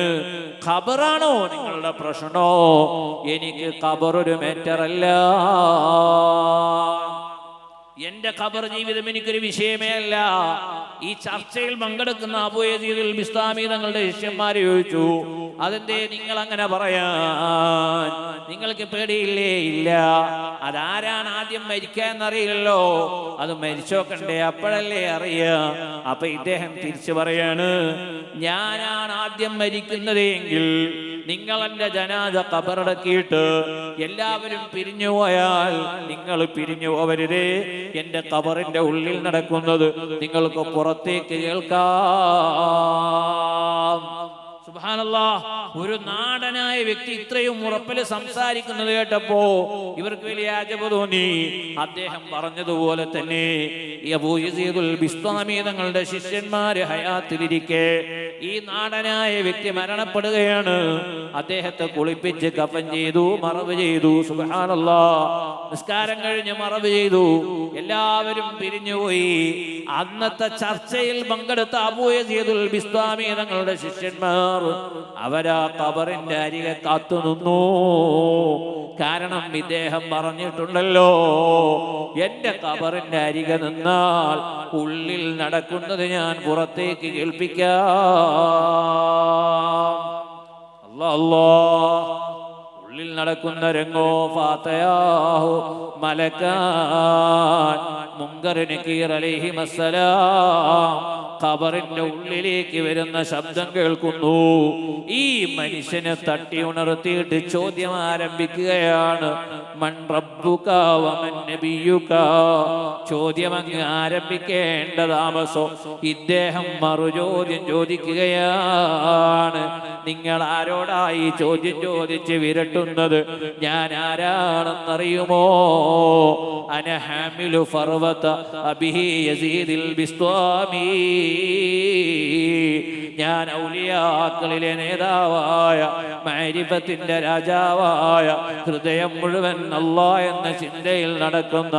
[SPEAKER 1] ഖബറാണോ നിങ്ങളുടെ പ്രശ്നോ? എനിക്ക് ഖബറൊരു മാറ്ററല്ല. എന്റെ ഖബർ ജീവിതം എനിക്കൊരു വിഷയമേ അല്ല. ഈ ചർച്ചയിൽ പങ്കെടുക്കുന്ന അബൂ യസീദുൽ ബിസ്താമി തങ്ങളുടെ ശിഷ്യന്മാരെ ചോദിച്ചു, അതെന്തേ നിങ്ങൾ അങ്ങനെ പറയാൻ? നിങ്ങൾക്ക് പേടിയില്ലേ? ഇല്ല. അതാരാണ് ആദ്യം മരിക്കാന്നറിയില്ലല്ലോ, അത് മരിച്ചോക്കണ്ടേ, അപ്പോഴല്ലേ അറിയാ. അപ്പൊ ഇദ്ദേഹം തിരിച്ചു പറയാണ്, ഞാനാണ് ആദ്യം മരിക്കുന്നത് എങ്കിൽ നിങ്ങൾ എന്റെ ജനാസ ഖബറടക്കിയിട്ട് എല്ലാവരും പിരിഞ്ഞു പോയാൽ നിങ്ങൾ പിരിഞ്ഞു പോവരുതേ. എന്റെ ഖബറിന്റെ ഉള്ളിൽ നടക്കുന്നത് നിങ്ങൾക്ക് പുറത്തേക്ക് കേൾക്കാം. സുബ്ഹാനല്ലാഹ്. ഒരു നാടനായ വ്യക്തി ഇത്രയും ഉറപ്പിൽ സംസാരിക്കുന്നത് കേട്ടപ്പോ ഇവർക്ക് വലിയ അജബ് തോന്നി. അദ്ദേഹം പറഞ്ഞതുപോലെ തന്നെ അബൂ യസീദുൽ ബിസ്താമി തങ്ങളുടെ ശിഷ്യന്മാര് ഹയാത്തിലിരിക്കെ ഈ നാടനായ വ്യക്തി മരണപ്പെടുകയാണ്. അദ്ദേഹത്തെ കുളിപ്പിച്ച് കഫൻ ചെയ്തു, മറവ് ചെയ്തു. സുബ്ഹാനല്ലാഹ്. നിസ്കാരം കഴിഞ്ഞ് മറവ് ചെയ്തു. എല്ലാവരും പിരിഞ്ഞുപോയി. അന്നത്തെ ചർച്ചയിൽ പങ്കെടുത്ത അബൂ യസീദുൽ ബിസ്താമി തങ്ങളുടെ ശിഷ്യന്മാർ അവരാ ഖബറിന്റെ അരികെ കാത്തുനിന്നു. കാരണം ഇദ്ദേഹം പറഞ്ഞിട്ടുണ്ടല്ലോ, എന്റെ ഖബറിന്റെ അരികെ നിന്നാൽ ഉള്ളിൽ നടക്കുന്നത് ഞാൻ പുറത്തേക്ക് കേൾപ്പിക്കാം. അല്ലാഹ് അല്ലാഹ്. ഉള്ളിൽ നടക്കുന്ന രംഗോ ഫാതയാഹു മലക്കാൻ മുൻകർ നകീർ അലൈഹിമസ്സലാം ഖബറിന്റെ ഉള്ളിലേക്ക് വരുന്ന ശബ്ദം കേൾക്കുന്നു. ഈ മനുഷ്യനെ തട്ടി ഉണർത്തിയിട്ട് ചോദ്യം ആരംഭിക്കുകയാണ്. മൻ റബ്ബുക വമൻ നബിയുക. ചോദ്യം അങ്ങ് ആരംഭിക്കേണ്ട താമസോ ഇദ്ദേഹം മറുചോദ്യം ചോദിക്കുകയാണ്. നിങ്ങൾ ആരോടായി ചോദ്യം ചോദിച്ച് വിരട്ടുന്നത്? ഞാൻ ആരാണെന്നറിയുമോ? അന ഹാമിലു ഫർവത അബീ യസീദിൽ ബിസ്താമി. ഞാൻ ഔലിയാക്കളിലെ നേതാവായ മഅരിഫത്തിന്റെ രാജാവായ ഹൃദയം മുഴുവൻ അല്ലാഹ് എന്ന ചിന്തയിൽ നടക്കുന്ന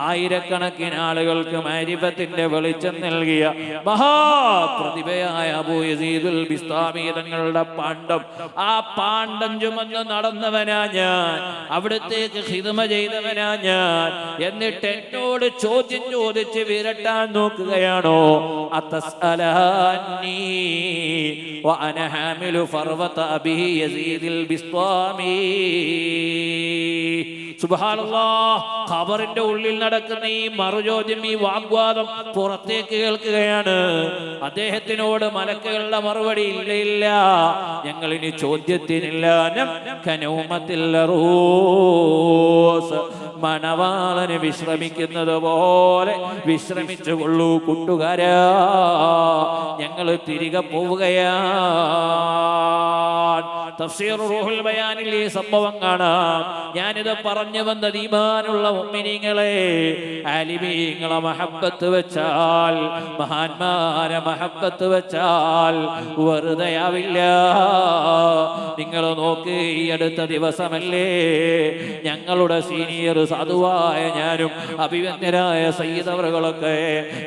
[SPEAKER 1] ആയിരക്കണക്കിന് ആളുകൾക്ക് മഅരിഫത്തിന്റെ വെളിച്ചം നൽകിയ മഹാപ്രതിഭയായ അബൂ യസീദുൽ ബിസ്താമി തങ്ങളുടെ പാണ്ഡം. ആ പാണ്ഡം ചുമന്ന് നടന്നവനാ ഞാൻ, അവിടത്തേക്ക് ഖിദ്മ ചെയ്തവനാ ഞാൻ. എന്നിട്ട് എന്നോട് ചോദ്യം ചോദിച്ച് വിരട്ടാൻ നോക്കുകയാണോ? അത്തസ്അലനി വഅന ഹാമിലു ഫർവത അബീ യസീദിൽ ബിസ്താമി. സുബ്ഹാനല്ലാഹ്. ഖബറിന്റെ ഉള്ളിൽ നടക്കുന്ന ഈ മറുചോദ്യം, ഈ വാഗ്വാദം പുറത്തേക്ക് കേൾക്കുകയാണ്. അദ്ദേഹത്തിനോട് മലക്കുകളുടെ മറുപടി, ഇല്ല ഇല്ല, ഞങ്ങൾ ഇനി ചോദ്യത്തിനില്ല. മണവാളന് വിശ്രമിക്കുന്നത് പോലെ വിശ്രമിച്ചു കൊള്ളൂ കൂട്ടുകാരാ, ഞങ്ങൾ തിരികെ പോവുകയാണ്. തഫ്സീർ റൂഹുൽ ബയാനിൽ ഈ സംഭവം കാണാം. ഞാനിത് പറഞ്ഞു വന്നത് ഈമാനുള്ള മുഅ്മിനീങ്ങളെ, ആലിമീങ്ങളെ മഹബ്ബത്ത് വെച്ചാൽ, മഹാന്മാരെ മഹബ്ബത്ത് വെച്ചാൽ വെറുതെയാവില്ല. നിങ്ങൾ നോക്ക്, ഈ അടുത്ത ദിവസമല്ലേ ഞങ്ങളുടെ സീനിയർ സാധുവായ ഞാനും അഭിവന്ദരായ സയ്യിദ് അവറുകളൊക്കെ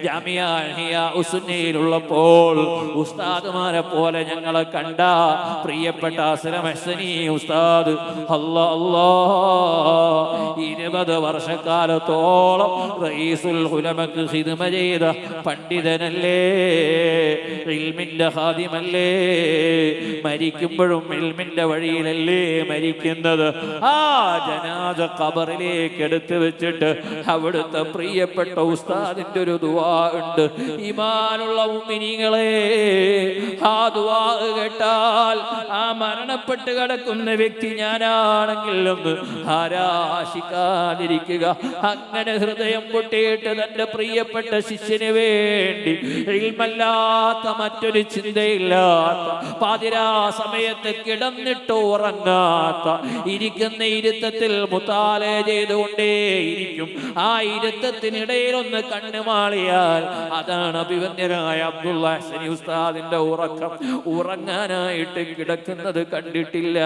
[SPEAKER 1] ജാമിഅ ഇഹ്യാ ഉസ്സുന്നയിലുള്ളപ്പോൾ ഉസ്താദുമാരെ പോലെ ഞങ്ങളെ കണ്ട പ്രിയപ്പെട്ട അസ്ലം ഹസനി ഉസ്താദ്, അല്ലാഹ് അല്ലാഹ്, 20 വർഷക്കാലത്തോളം റഈസുൽ ഉലമക്ക് ഖിദ്മ ചെയ്ത പണ്ഡിതനല്ലേ, ഇൽമിന്റെ ഖാദിമല്ലേ, മരിക്കുമ്പോഴും ഇൽമിന്റെ വഴിയിലല്ലേ മരിക്കുന്നത്. ആ ജനാസ ഖബറിലേക്ക് എടുത്തു വെച്ചിട്ട് അവിടുത്തെ പ്രിയപ്പെട്ട ഉസ്താദിന്റെ ഒരു ദുആ ഉണ്ട്. ഈമാനുള്ള മുഅ്മിനീങ്ങളെ, ആ ദുആ കേട്ടാൽ ആ മരണപ്പെട്ട് കിടക്കുന്ന വ്യക്തി ഞാനാണെങ്കിൽ ഒന്ന് ആരാശിക്കാതിരിക്കുക. അങ്ങനെ ഹൃദയം പൊട്ടിയിട്ട് തന്റെ പ്രിയപ്പെട്ട ശിഷ്യന് വേണ്ടി ഇൽമല്ലാത്ത മറ്റൊരു ചിന്തയില്ലാത്ത, പാതിരാ സമയത്ത് കിടന്നിട്ട് ഉറങ്ങാത്ത, ഇരിക്കുന്ന ഇരുത്തത്തിൽ മുത്താല ചെയ്തുകൊണ്ടേയിരിക്കും. ആ ഇരുത്തത്തിനിടയിൽ ഒന്ന് കണ്ണുമാളിയാൽ അതാണ് അഭിവന്യനായ അബ്ദുള്ള ഹസനി ഉസ്താദിന്റെ ഉറക്കം. ഉറങ്ങാനായിട്ട് കിടക്കുന്നത് കണ്ടിട്ടില്ല.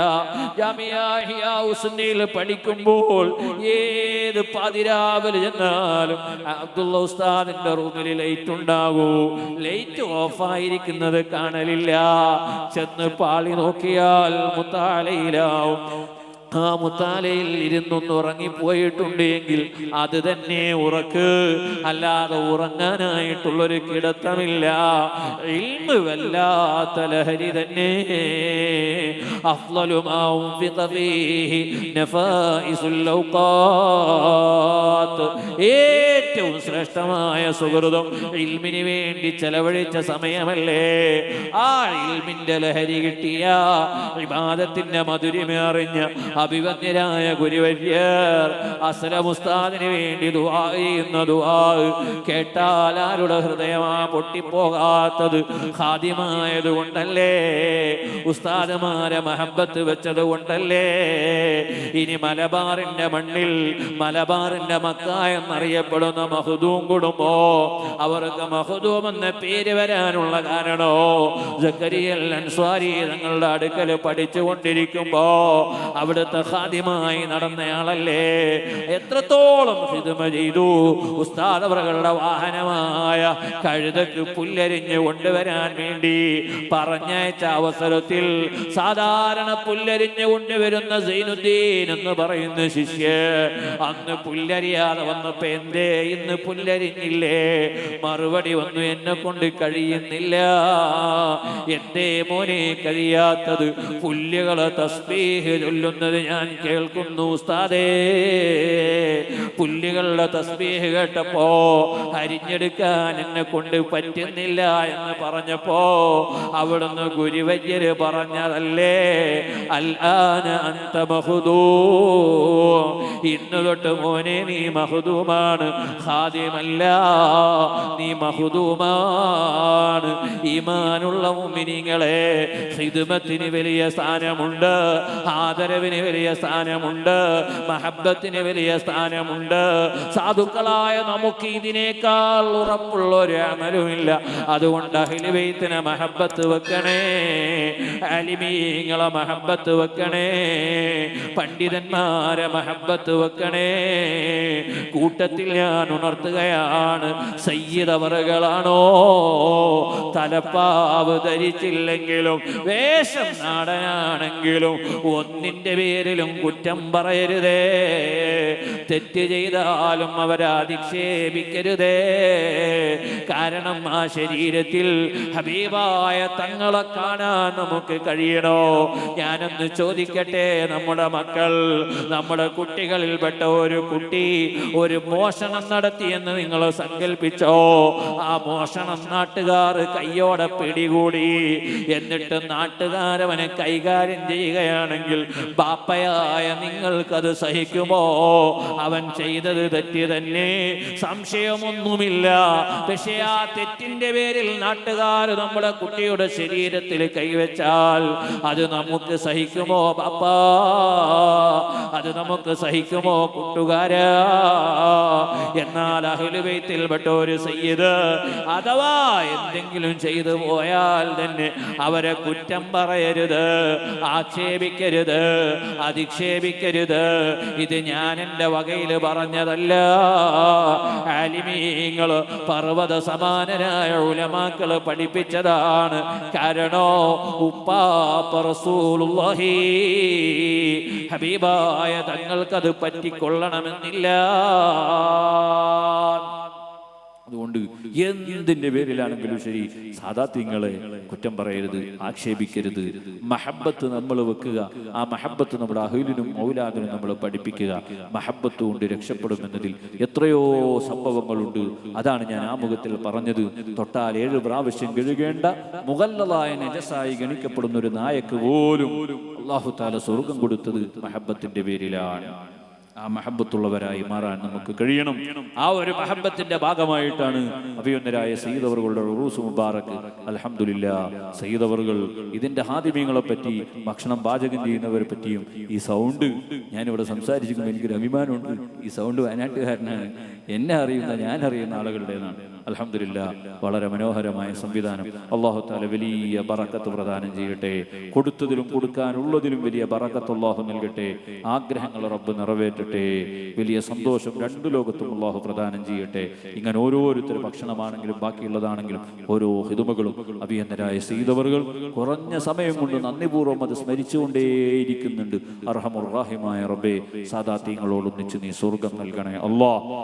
[SPEAKER 1] ജാമിഅ ഇഹ്യാ ഉസ്സുന്നയിൽ പഠിക്കുമ്പോൾ ഏത് പാതിരാവിൽ ചെന്നാലും അബ്ദുള്ള ഉസ്താദിന്റെ റൂമിൽ ലൈറ്റ് ഉണ്ടാകൂ. ലൈറ്റ് ഓഫായിരിക്കുന്നത് കാണലില്ല. ചെന്ന് പാളി നോക്കിയാൽ മുത്താലയിലാവും. ആ മുത്താലയിൽ ഇരുന്നൊന്ന് ഉറങ്ങിപ്പോയിട്ടുണ്ട് എങ്കിൽ അത് തന്നെ ഉറക്ക്, അല്ലാതെ ഉറങ്ങാനായിട്ടുള്ളൊരു കിടത്തമില്ല. ഇൽമ് വല്ലാത്ത ലഹരി തന്നെ. അഫ്ളലു മാ ഉൻഫിഖ ഫീഹി നഫായിസുൽ ഔഖാത്ത്, ഏറ്റവും ശ്രേഷ്ഠമായ സുഹൃതം ഇൽമിന് വേണ്ടി ചെലവഴിച്ച സമയമല്ലേ. ആ ഇൽമിന്റെ ലഹരി കിട്ടിയ, ഇബാദത്തിന്റെ മധുരിമറിഞ്ഞ അഭിവന്യരായ ഗുരുവര്യർ അസ്ലം ഉസ്താദിന് വേണ്ടി ദുആ ചെയ്യുന്ന ദുആ കേട്ടാൽ ആരുടെ ഹൃദയമാ പൊട്ടിപ്പോകാത്തത്? ഖാദിമായത് കൊണ്ടല്ലേ, ഉസ്താദുമാരെ മഹബത്ത് വെച്ചത് കൊണ്ടല്ലേ. ഇനി മലബാറിന്റെ മണ്ണിൽ, മലബാറിന്റെ മക്ക എന്നറിയപ്പെടുന്ന മഖ്ദൂം കുടുംബോ, അവർക്ക് മഖ്ദൂം എന്ന പേര് വരാനുള്ള കാരണോ സക്കരിയൽ അൻസ്വാരി തങ്ങളുടെ അടുക്കൽ പഠിച്ചുകൊണ്ടിരിക്കുമ്പോ അവിടുത്തെ ഖാദിമായി നടന്നയാളല്ലേ. എത്രത്തോളം ഖിദ്മ ചെയ്തു. ഉസ്താദ് അവരുടെ വാഹനമായ കഴുതക്ക് പുല്ലരിഞ്ഞ് കൊണ്ടുവരാൻ വേണ്ടി പറഞ്ഞയച്ച അവസരത്തിൽ സാധാരണ പുല്ലരിഞ്ഞ് കൊണ്ടുവരുന്ന സൈനുദ്ദീൻ എന്ന് പറയുന്ന ശിഷ്യ അന്ന് പുല്ലരിയാതെ വന്നപ്പോ എന്തേ ഇന്ന് പുല്ലരിഞ്ഞില്ലേ? മറുപടി വന്നു, എന്നെ കൊണ്ട് കഴിയുന്നില്ല. എന്തേ മോനെ കഴിയാത്തത്? പുല്ലുകളെ തസ്ബീഹ് ചൊല്ലുന്നത് ഞാൻ കേൾക്കുന്നു ഉസ്താദേ. പുല്ലുകളുടെ തസ്ബീഹ് കേട്ടപ്പോ അരിഞ്ഞെടുക്കാൻ എന്നെ കൊണ്ട് പറ്റുന്നില്ല എന്ന് പറഞ്ഞപ്പോ അവിടുന്ന് ഗുരുവര്യര് പറഞ്ഞതല്ലേ, അൽആന അൻത മഖ്ദൂം, ഇന്ന് തൊട്ട് മോനെ നീ മഖ്ദൂമാണ്, ഖാദിമല്ല, നീ മഖ്ദൂമാണ്. ഈമാനുള്ള മുഅ്മിനീങ്ങളെ, ഖിദ്മത്തിന് വലിയ സ്ഥാനമുണ്ട്, ആദരവിന് വലിയ സ്ഥാനമുണ്ട്, മഹബത്തിന് വലിയ സ്ഥാനമുണ്ട്. സാധുക്കളായ നമുക്ക് ഇതിനേക്കാൾ ഉറപ്പുള്ള ഒരു അമലുമില്ല. അതുകൊണ്ട് അഹ്ലു ബൈത്തിനെ മഹബത്ത് വെക്കണേ, അലിമീങ്ങളെ മഹബത്ത് വെക്കണേ, പണ്ഡിതന്മാരെ മഹബത്ത് വെക്കണേ. കൂട്ടത്തിൽ ഞാൻ ഉണർത്തുകയാണ്, സയ്യിദ് അവറുകളാണോ തലപ്പാവ് ധരിച്ചില്ലെങ്കിലും വേഷം നാടനാണെങ്കിലും ഒന്നിന്റെ പേരിലും കുറ്റം പറയരുതേ. തെറ്റ് ചെയ്താലും അവരെ അധിക്ഷേപിക്കരുതേ. കാരണം ആ ശരീരത്തിൽ ഹബീബായ തങ്ങളെ കാണാൻ നമുക്ക് കഴിയണോ? ഞാനൊന്ന് ചോദിക്കട്ടെ, നമ്മുടെ മക്കൾ, നമ്മുടെ കുട്ടികളിൽപ്പെട്ട ഒരു കുട്ടി ഒരു മോഷണം നടത്തിയെന്ന് നിങ്ങൾ സങ്കല്പിച്ചോ? ആ മോഷണം നാട്ടുകാർ കയ്യോടെ പിടികൂടി, എന്നിട്ട് നാട്ടുകാരവനെ കൈകാര്യം ചെയ്യുകയാണെങ്കിൽ ബാപ്പയായ നിങ്ങൾക്കത് സഹിക്കുമോ? അവൻ ചെയ്തത് തെറ്റ് തന്നെ, സംശയമൊന്നുമില്ല. പക്ഷേ ആ തെറ്റിന്റെ പേരിൽ നാട്ടുകാർ നമ്മുടെ കുട്ടിയുടെ ശരീരത്തിൽ കൈവച്ചാൽ അത് നമുക്ക് സഹിക്കുമോ ബാപ്പാ? അത് നമുക്ക് സഹിക്കുമോ കൂട്ടുകാരാ? എന്നാൽ അഹ്ലു ബൈത്തിൽപ്പെട്ട ഒരു സയ്യിദ് അഥവാ എന്തെങ്കിലും ചെയ്തു പോയാൽ തന്നെ അവരെ കുറ്റം പറയരുത്, ആക്ഷേപിക്കരുത്, അധിക്ഷേപിക്കരുത്. ഇത് ഞാൻ എൻ്റെ വകയിൽ പറഞ്ഞതല്ല. ആലിമീങ്ങൾ, പർവ്വത സമാനരായ ഉലമാക്കൾ പഠിപ്പിച്ചതാണ്. കാരണോ ഉപ്പാപ്പ റസൂലുള്ളാഹി ഹബീബായ തങ്ങൾക്കത് പറ്റിക്കൊള്ളണമെന്നില്ല. അതുകൊണ്ട് എന്തിന്റെ പേരിലാണെങ്കിലും ശരി സാദാത്യങ്ങളെ കുറ്റം പറയരുത്, ആക്ഷേപിക്കരുത്. മഹബത്ത് നമ്മൾ വെക്കുക. ആ മഹബത്ത് നമ്മുടെ അഹ്ലിനും മൗലാദിനും നമ്മൾ പഠിപ്പിക്കുക. മഹബത്ത് കൊണ്ട് രക്ഷപ്പെടുമെന്നതിൽ എത്രയോ സംഭവങ്ങളുണ്ട്. അതാണ് ഞാൻ ആമുഖത്തിൽ പറഞ്ഞത്. തൊട്ടാൽ 7 പ്രാവശ്യം കഴുകേണ്ട മുഗല്ലദായ നജസായി ഗണിക്കപ്പെടുന്ന ഒരു നായക്ക് പോലും അല്ലാഹു തആല സ്വർഗം കൊടുത്തത് മഹബത്തിന്റെ പേരിലാണ്. ആ മഹബത്തുള്ളവരായി മാറാൻ നമുക്ക് കഴിയണം. ആ ഒരു മഹബത്തിന്റെ ഭാഗമായിട്ടാണ് അഭിയന്നരായ സയ്യിദ് അവറുകളുടെ ഉറൂസ് മുബാറക്. അൽഹംദുലില്ലാഹ്, സയ്യിദ് അവറുകൾ ഇതിന്റെ ഹാദിമീങ്ങളെ പറ്റി, ഭക്ഷണം പാചകം ചെയ്യുന്നവരെ പറ്റിയും ഈ സൗണ്ട് ഞാനിവിടെ സംസാരിച്ചിരിക്കുമ്പോൾ എനിക്കൊരു അഭിമാനമുണ്ട്. ഈ സൗണ്ട് വയനാട്ടുകാരനാണ്, എന്നെ അറിയുന്ന, ഞാൻ അറിയുന്ന ആളുകളുടേതാണ്. അൽഹംദുലില്ലാ, വളരെ മനോഹരമായ സംവിധാനം. അല്ലാഹു തആല വലിയ ബറക്കത്ത് പ്രദാനം ചെയ്യട്ടെ. കൊടുത്തതിലും കൊടുക്കാനുള്ളതിലും വലിയ ബറക്കത്ത് അല്ലാഹു നൽകട്ടെ. ആഗ്രഹങ്ങൾ റബ്ബ് നിറവേറ്റട്ടെ. വലിയ സന്തോഷം രണ്ടു ലോകത്തും അല്ലാഹു പ്രദാനം ചെയ്യട്ടെ. ഇങ്ങനെ ഓരോരുത്തരും ഭക്ഷണമാണെങ്കിലും ബാക്കിയുള്ളതാണെങ്കിലും ഓരോ ഹിദുമകളും അഭിയന്തരായ ചെയ്തവர்கள் കുറഞ്ഞ സമയം കൊണ്ട് നന്ദിപൂർവ്വം അത് സ്മരിച്ചുകൊണ്ടേയിരിക്കുന്നുണ്ട്. അർഹമുർ റഹീമായ റബ്ബേ, സാദാത്യങ്ങളോടൊന്നിച്ച് നീ സ്വർഗം നൽകണേ അല്ലാഹ്.